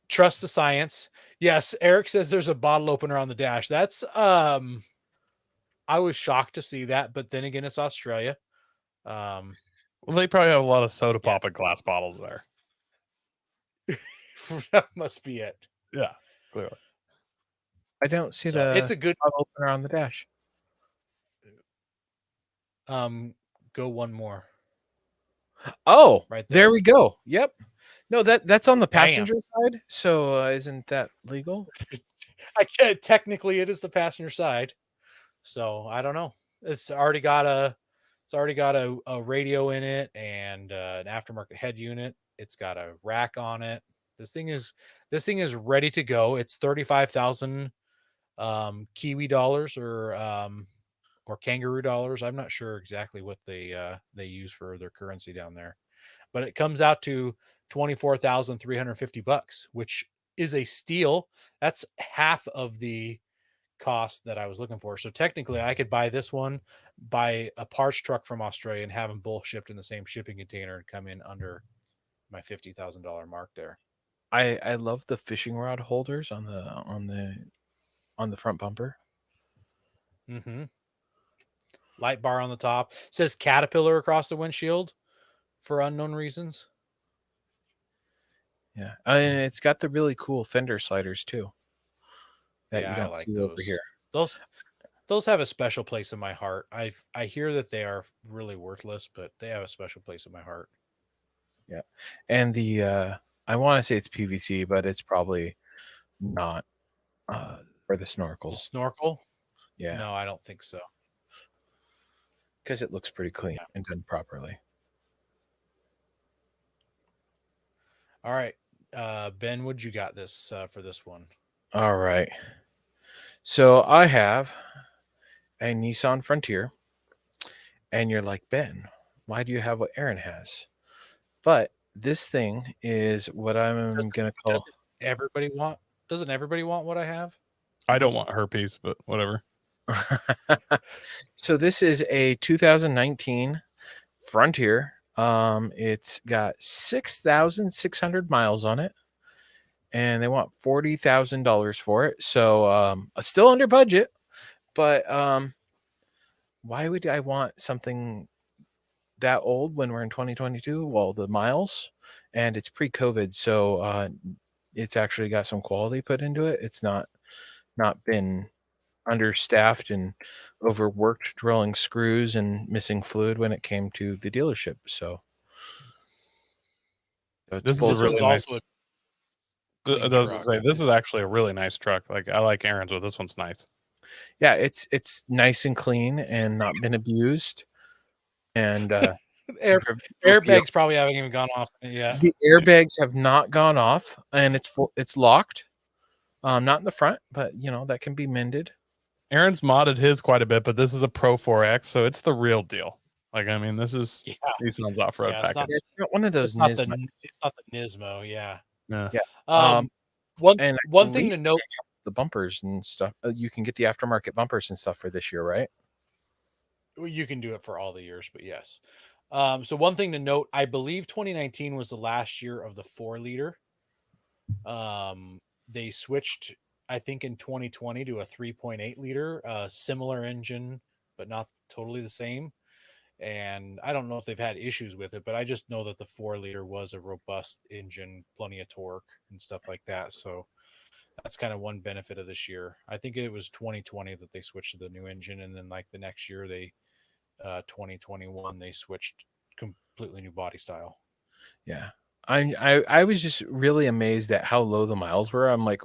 Trust the science. Yes, Eric says there's a bottle opener on the dash. That's I was shocked to see that, but then again, it's Australia. Well, they probably have a lot of soda pop and glass bottles there. That must be it. Yeah, clearly. I don't see It's a good bottle opener on the dash. go one more. Oh, Right there there. we go. Yep. No, that's on the Bam. passenger side. So isn't that legal? I can't, technically it is the passenger side. So I don't know. It's already got a radio in it and an aftermarket head unit. It's got a rack on it. This thing is ready to go. It's 35,000 Kiwi dollars or kangaroo dollars. I'm not sure exactly what they use for their currency down there, but it comes out to $24,350, which is a steal. That's half of the cost that I was looking for. So technically I could buy this one, buy a parts truck from Australia, and have them both shipped in the same shipping container and come in under my $50,000 mark there. I love the fishing rod holders on the front bumper. Mm-hmm. Light bar on the top. Says Caterpillar across the windshield for unknown reasons. Yeah, and it's got the really cool fender sliders too that you I don't like see over here. Those have a special place in my heart. I hear that they are really worthless, but they have a special place in my heart. Yeah, and the I want to say it's PVC, but it's probably not for the snorkel. The snorkel? Yeah, No, I don't think so. because it looks pretty clean and done properly. All right, Ben, what you got this for this one? All right. So I have a Nissan Frontier, and you're like, Ben, why do you have what Aaron has? But this thing is what I'm going to call. Doesn't everybody want what I have? I don't want herpes, but whatever. So this is a 2019 Frontier. It's got 6,600 miles on it, and they want $40,000 for it. So still under budget, but why would I want something that old when we're in 2022? Well, the miles, and it's pre-COVID, so it's actually got some quality put into it. It's not been understaffed and overworked drilling screws and missing fluid when it came to the dealership. So it's This is full a This really one's nice. also a I clean was gonna truck. say this is actually a really nice truck. Like I like Aaron's, but this one's nice. yeah, it's nice and clean and not been abused. And Airbags probably haven't even gone off yet. the airbags have not gone off, and it's locked. Not in the front, but that can be mended. Aaron's modded his quite a bit, but this is a Pro 4X, so it's the real deal. Like, I mean, this is Nissan's off-road Yeah, it's package. It's not one of those. It's not the Nismo, yeah. Yeah. Yeah. One and thing to note: the bumpers and stuff. You can get the aftermarket bumpers and stuff for this year, right? you can do it for all the years, but yes. So one thing to note: I believe 2019 was the last year of the 4-liter. They switched, I think, in 2020 to a 3.8 liter, similar engine, but not totally the same. And I don't know if they've had issues with it, but I just know that the 4-liter was a robust engine, plenty of torque and stuff like that. So that's kind of one benefit of this year. I think it was 2020 that they switched to the new engine, and then like the next year, 2021, they switched completely new body style. Yeah. I was just really amazed at how low the miles were. I'm like,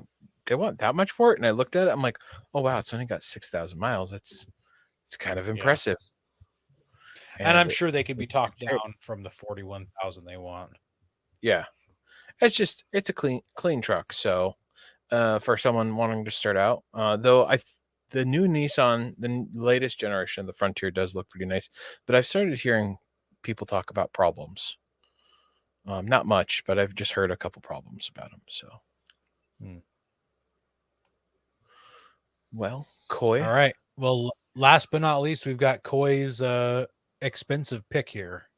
they want that much for it? And I looked at it, I'm like, oh wow, it's only got 6,000 miles. It's kind of impressive. And I'm sure they could be talked down from the 41,000 they want. Yeah. It's a clean truck. So for someone wanting to start out, though the new Nissan, the latest generation of the Frontier does look pretty nice, but I've started hearing people talk about problems. Not much, but I've just heard a couple problems about them. So, well, Coy. All right. Well, last but not least, we've got Coy's expensive pick here.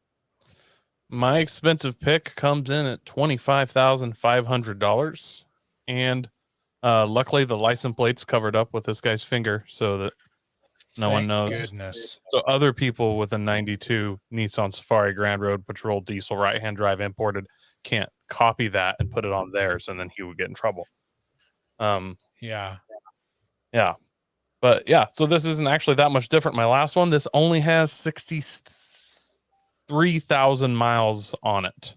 My expensive pick comes in at $25,500, and luckily the license plate's covered up with this guy's finger so that no one knows. Goodness. So other people with a 92 Nissan Safari Grand Road Patrol diesel right-hand drive imported can't copy that and put it on theirs, and then he would get in trouble. Yeah. But yeah, so this isn't actually that much different. My last one, this only has 63,000 miles on it,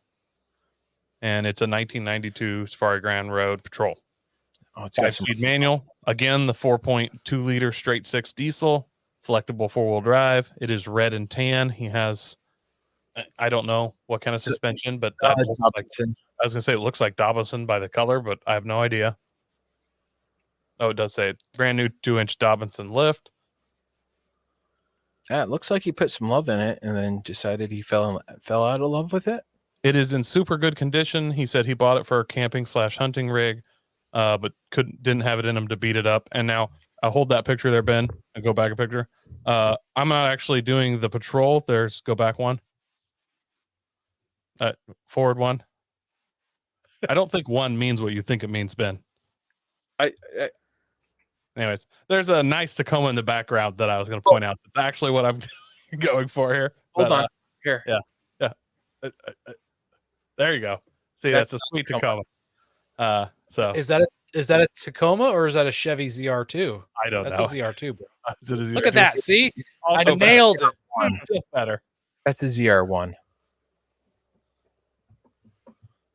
and it's a 1992 Safari Grand Road Patrol. Oh, it's got 5-speed manual. Again, the 4.2 liter straight 6 diesel, selectable 4-wheel drive. It is red and tan. He has, I don't know what kind of suspension, but that looks like, I was gonna say it looks like Dobson by the color, but I have no idea. Oh, it does say brand new 2-inch Dobson lift. Yeah, it looks like he put some love in it and then decided he fell out of love with it. It is in super good condition. He said he bought it for a camping/hunting rig, but didn't have it in him to beat it up. And now I'll hold that picture there, Ben, and go back a picture. I'm not actually doing the patrol. Go back one. Forward one. I don't think one means what you think it means, Ben. Anyways, there's a nice Tacoma in the background that I was going to point out. It's actually what I'm going for here. Hold But, on. Here. Yeah. There you go. See, that's a sweet Tacoma. So Is that a Tacoma or is that a Chevy ZR2? I don't That's know. a ZR2, bro. Is it a Look at ZR2? that. See? I Also better. nailed it. Still better. That's a ZR1.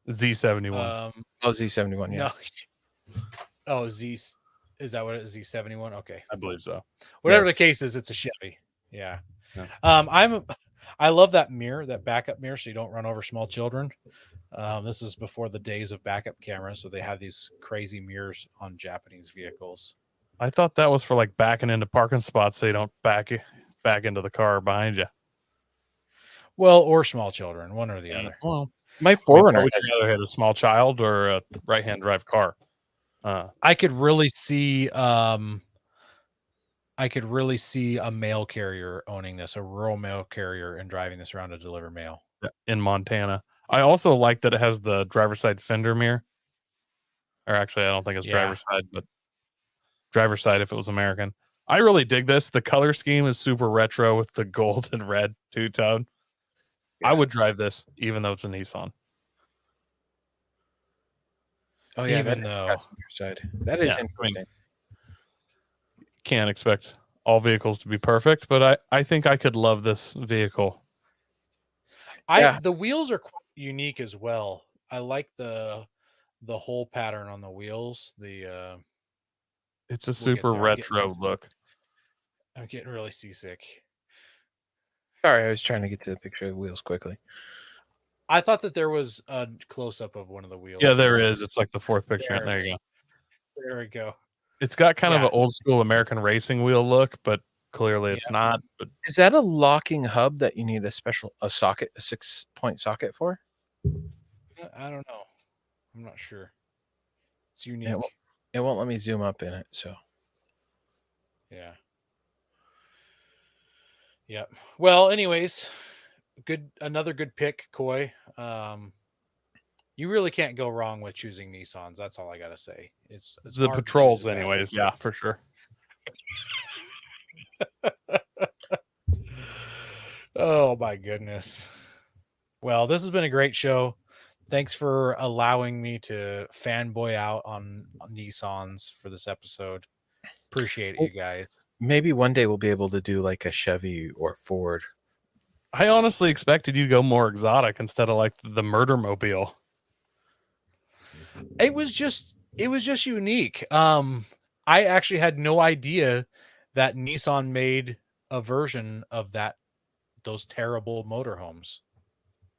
Z71. Oh, Z71. Yeah. No. Oh, Z. Is that what it is? Z71? Okay. I believe so. Whatever Yes. the case is, it's a Chevy. Yeah. Yeah. I love that mirror, that backup mirror, so you don't run over small children. This is before the days of backup cameras, so they have these crazy mirrors on Japanese vehicles. I thought that was for like backing into parking spots so you don't back into the car behind you. Well, or small children, one or the other. Well, My Forerunner would has you rather hit a small child or a right-hand drive car? I could really see a mail carrier owning this, a rural mail carrier, and driving this around to deliver mail. In Montana. I also like that it has the driver's side fender mirror. Or actually, I don't think it's Yeah. driver's side, but driver's side if it was American. I really dig this. The color scheme is super retro with the gold and red two-tone. I would drive this even though it's a Nissan. Oh yeah, Even that is though- passenger side. That is Yeah, I mean, interesting. Can't expect all vehicles to be perfect, but I think I could love this vehicle. Yeah. The wheels are quite unique as well. I like the hole pattern on the wheels. It's a get super there. I'm getting retro this. look. I'm getting really seasick. Sorry, I was trying to get to the picture of the wheels quickly. I thought that there was a close up of one of the wheels. Yeah, there is. It's like the fourth picture. There you go. There we go. It's got kind of Yeah. an old school American racing wheel look, but clearly it's not. But Is that a locking hub that you need a 6-point socket for? I don't know. I'm not sure. It's unique. It won't let me zoom up in it, so Yeah. Yep. Well, anyways, another good pick, Coy. You really can't go wrong with choosing Nissans. That's all I gotta say. It's the hard to patrols, choose a bad anyways. one. Yeah, for sure. Oh my goodness. Well, this has been a great show. Thanks for allowing me to fanboy out on Nissans for this episode. Appreciate it, you guys. maybe one day we'll be able to do like a Chevy or Ford. I honestly expected you to go more exotic instead of like the murder mobile. It was just unique. I actually had no idea that Nissan made a version of those terrible motorhomes.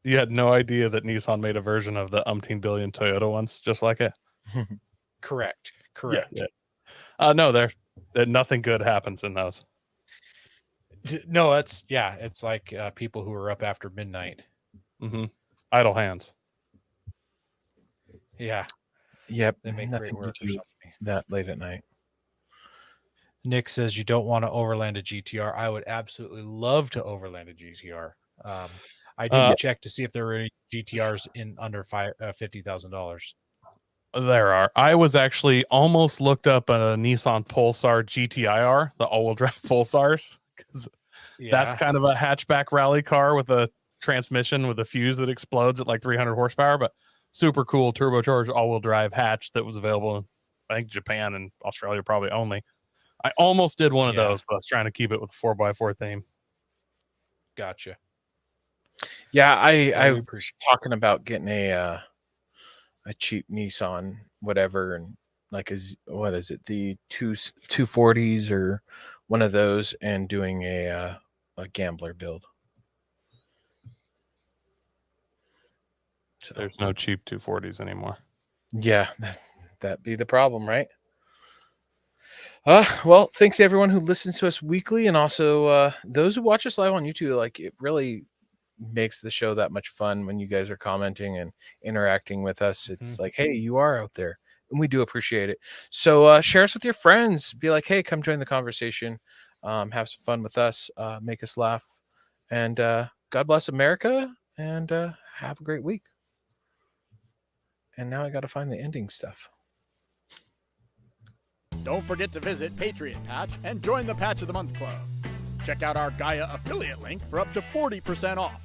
You had no idea that Nissan made a version of the umpteen billion Toyota ones just like it. Correct. Yeah. No, nothing good happens in those. No, it's like people who are up after midnight. Mm-hmm. Idle hands. Yeah, Yep, they make nothing great work to or do something. that late at night. Nick says you don't want to overland a GTR. I would absolutely love to overland a GTR. I did check to see if there were any GTRs in under $50,000. There are. I was actually almost looked up a Nissan Pulsar GTIR, the all-wheel drive Pulsars, because that's kind of a hatchback rally car with a transmission with a fuse that explodes at like 300 horsepower, but super cool turbocharged all-wheel drive hatch that was available in, I think, Japan and Australia probably only. I almost did one of those, but I was trying to keep it with a 4x4 theme. Gotcha. Yeah, I was talking about getting a cheap Nissan, whatever, and like what is it, the 240s or one of those, and doing a gambler build. So there's no cheap 240s anymore. Yeah, that'd be the problem, right? Well, thanks to everyone who listens to us weekly, and also those who watch us live on YouTube. Like, it really makes the show that much fun when you guys are commenting and interacting with us. It's like, hey, you are out there, and we do appreciate it. So share us with your friends. Be like, hey, come join the conversation. Have some fun with us. Make us laugh. And God bless America, and have a great week. And now I got to find the ending stuff. Don't forget to visit Patriot Patch and join the Patch of the Month Club. Check out our Gaia affiliate link for up to 40% off.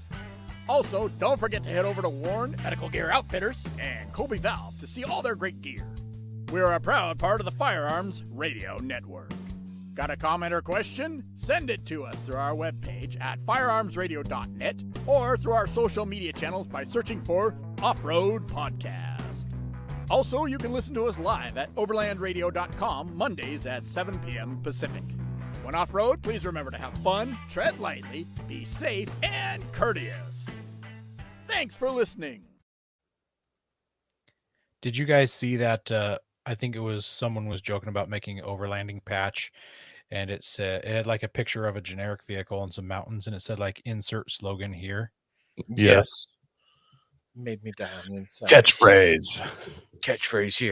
Also, don't forget to head over to Warren, Medical Gear Outfitters, and Colby Valve to see all their great gear. We are a proud part of the Firearms Radio Network. Got a comment or question? Send it to us through our webpage at firearmsradio.net or through our social media channels by searching for Off-Road Podcast. Also, you can listen to us live at overlandradio.com Mondays at 7 p.m. Pacific. When off-road, please remember to have fun, tread lightly, be safe, and courteous. Thanks for listening. Did you guys see that? I think it was someone was joking about making an overlanding patch, and it had like a picture of a generic vehicle and some mountains, and it said like insert slogan here. Yes. Made me die on the inside. Catchphrase. Catchphrase here.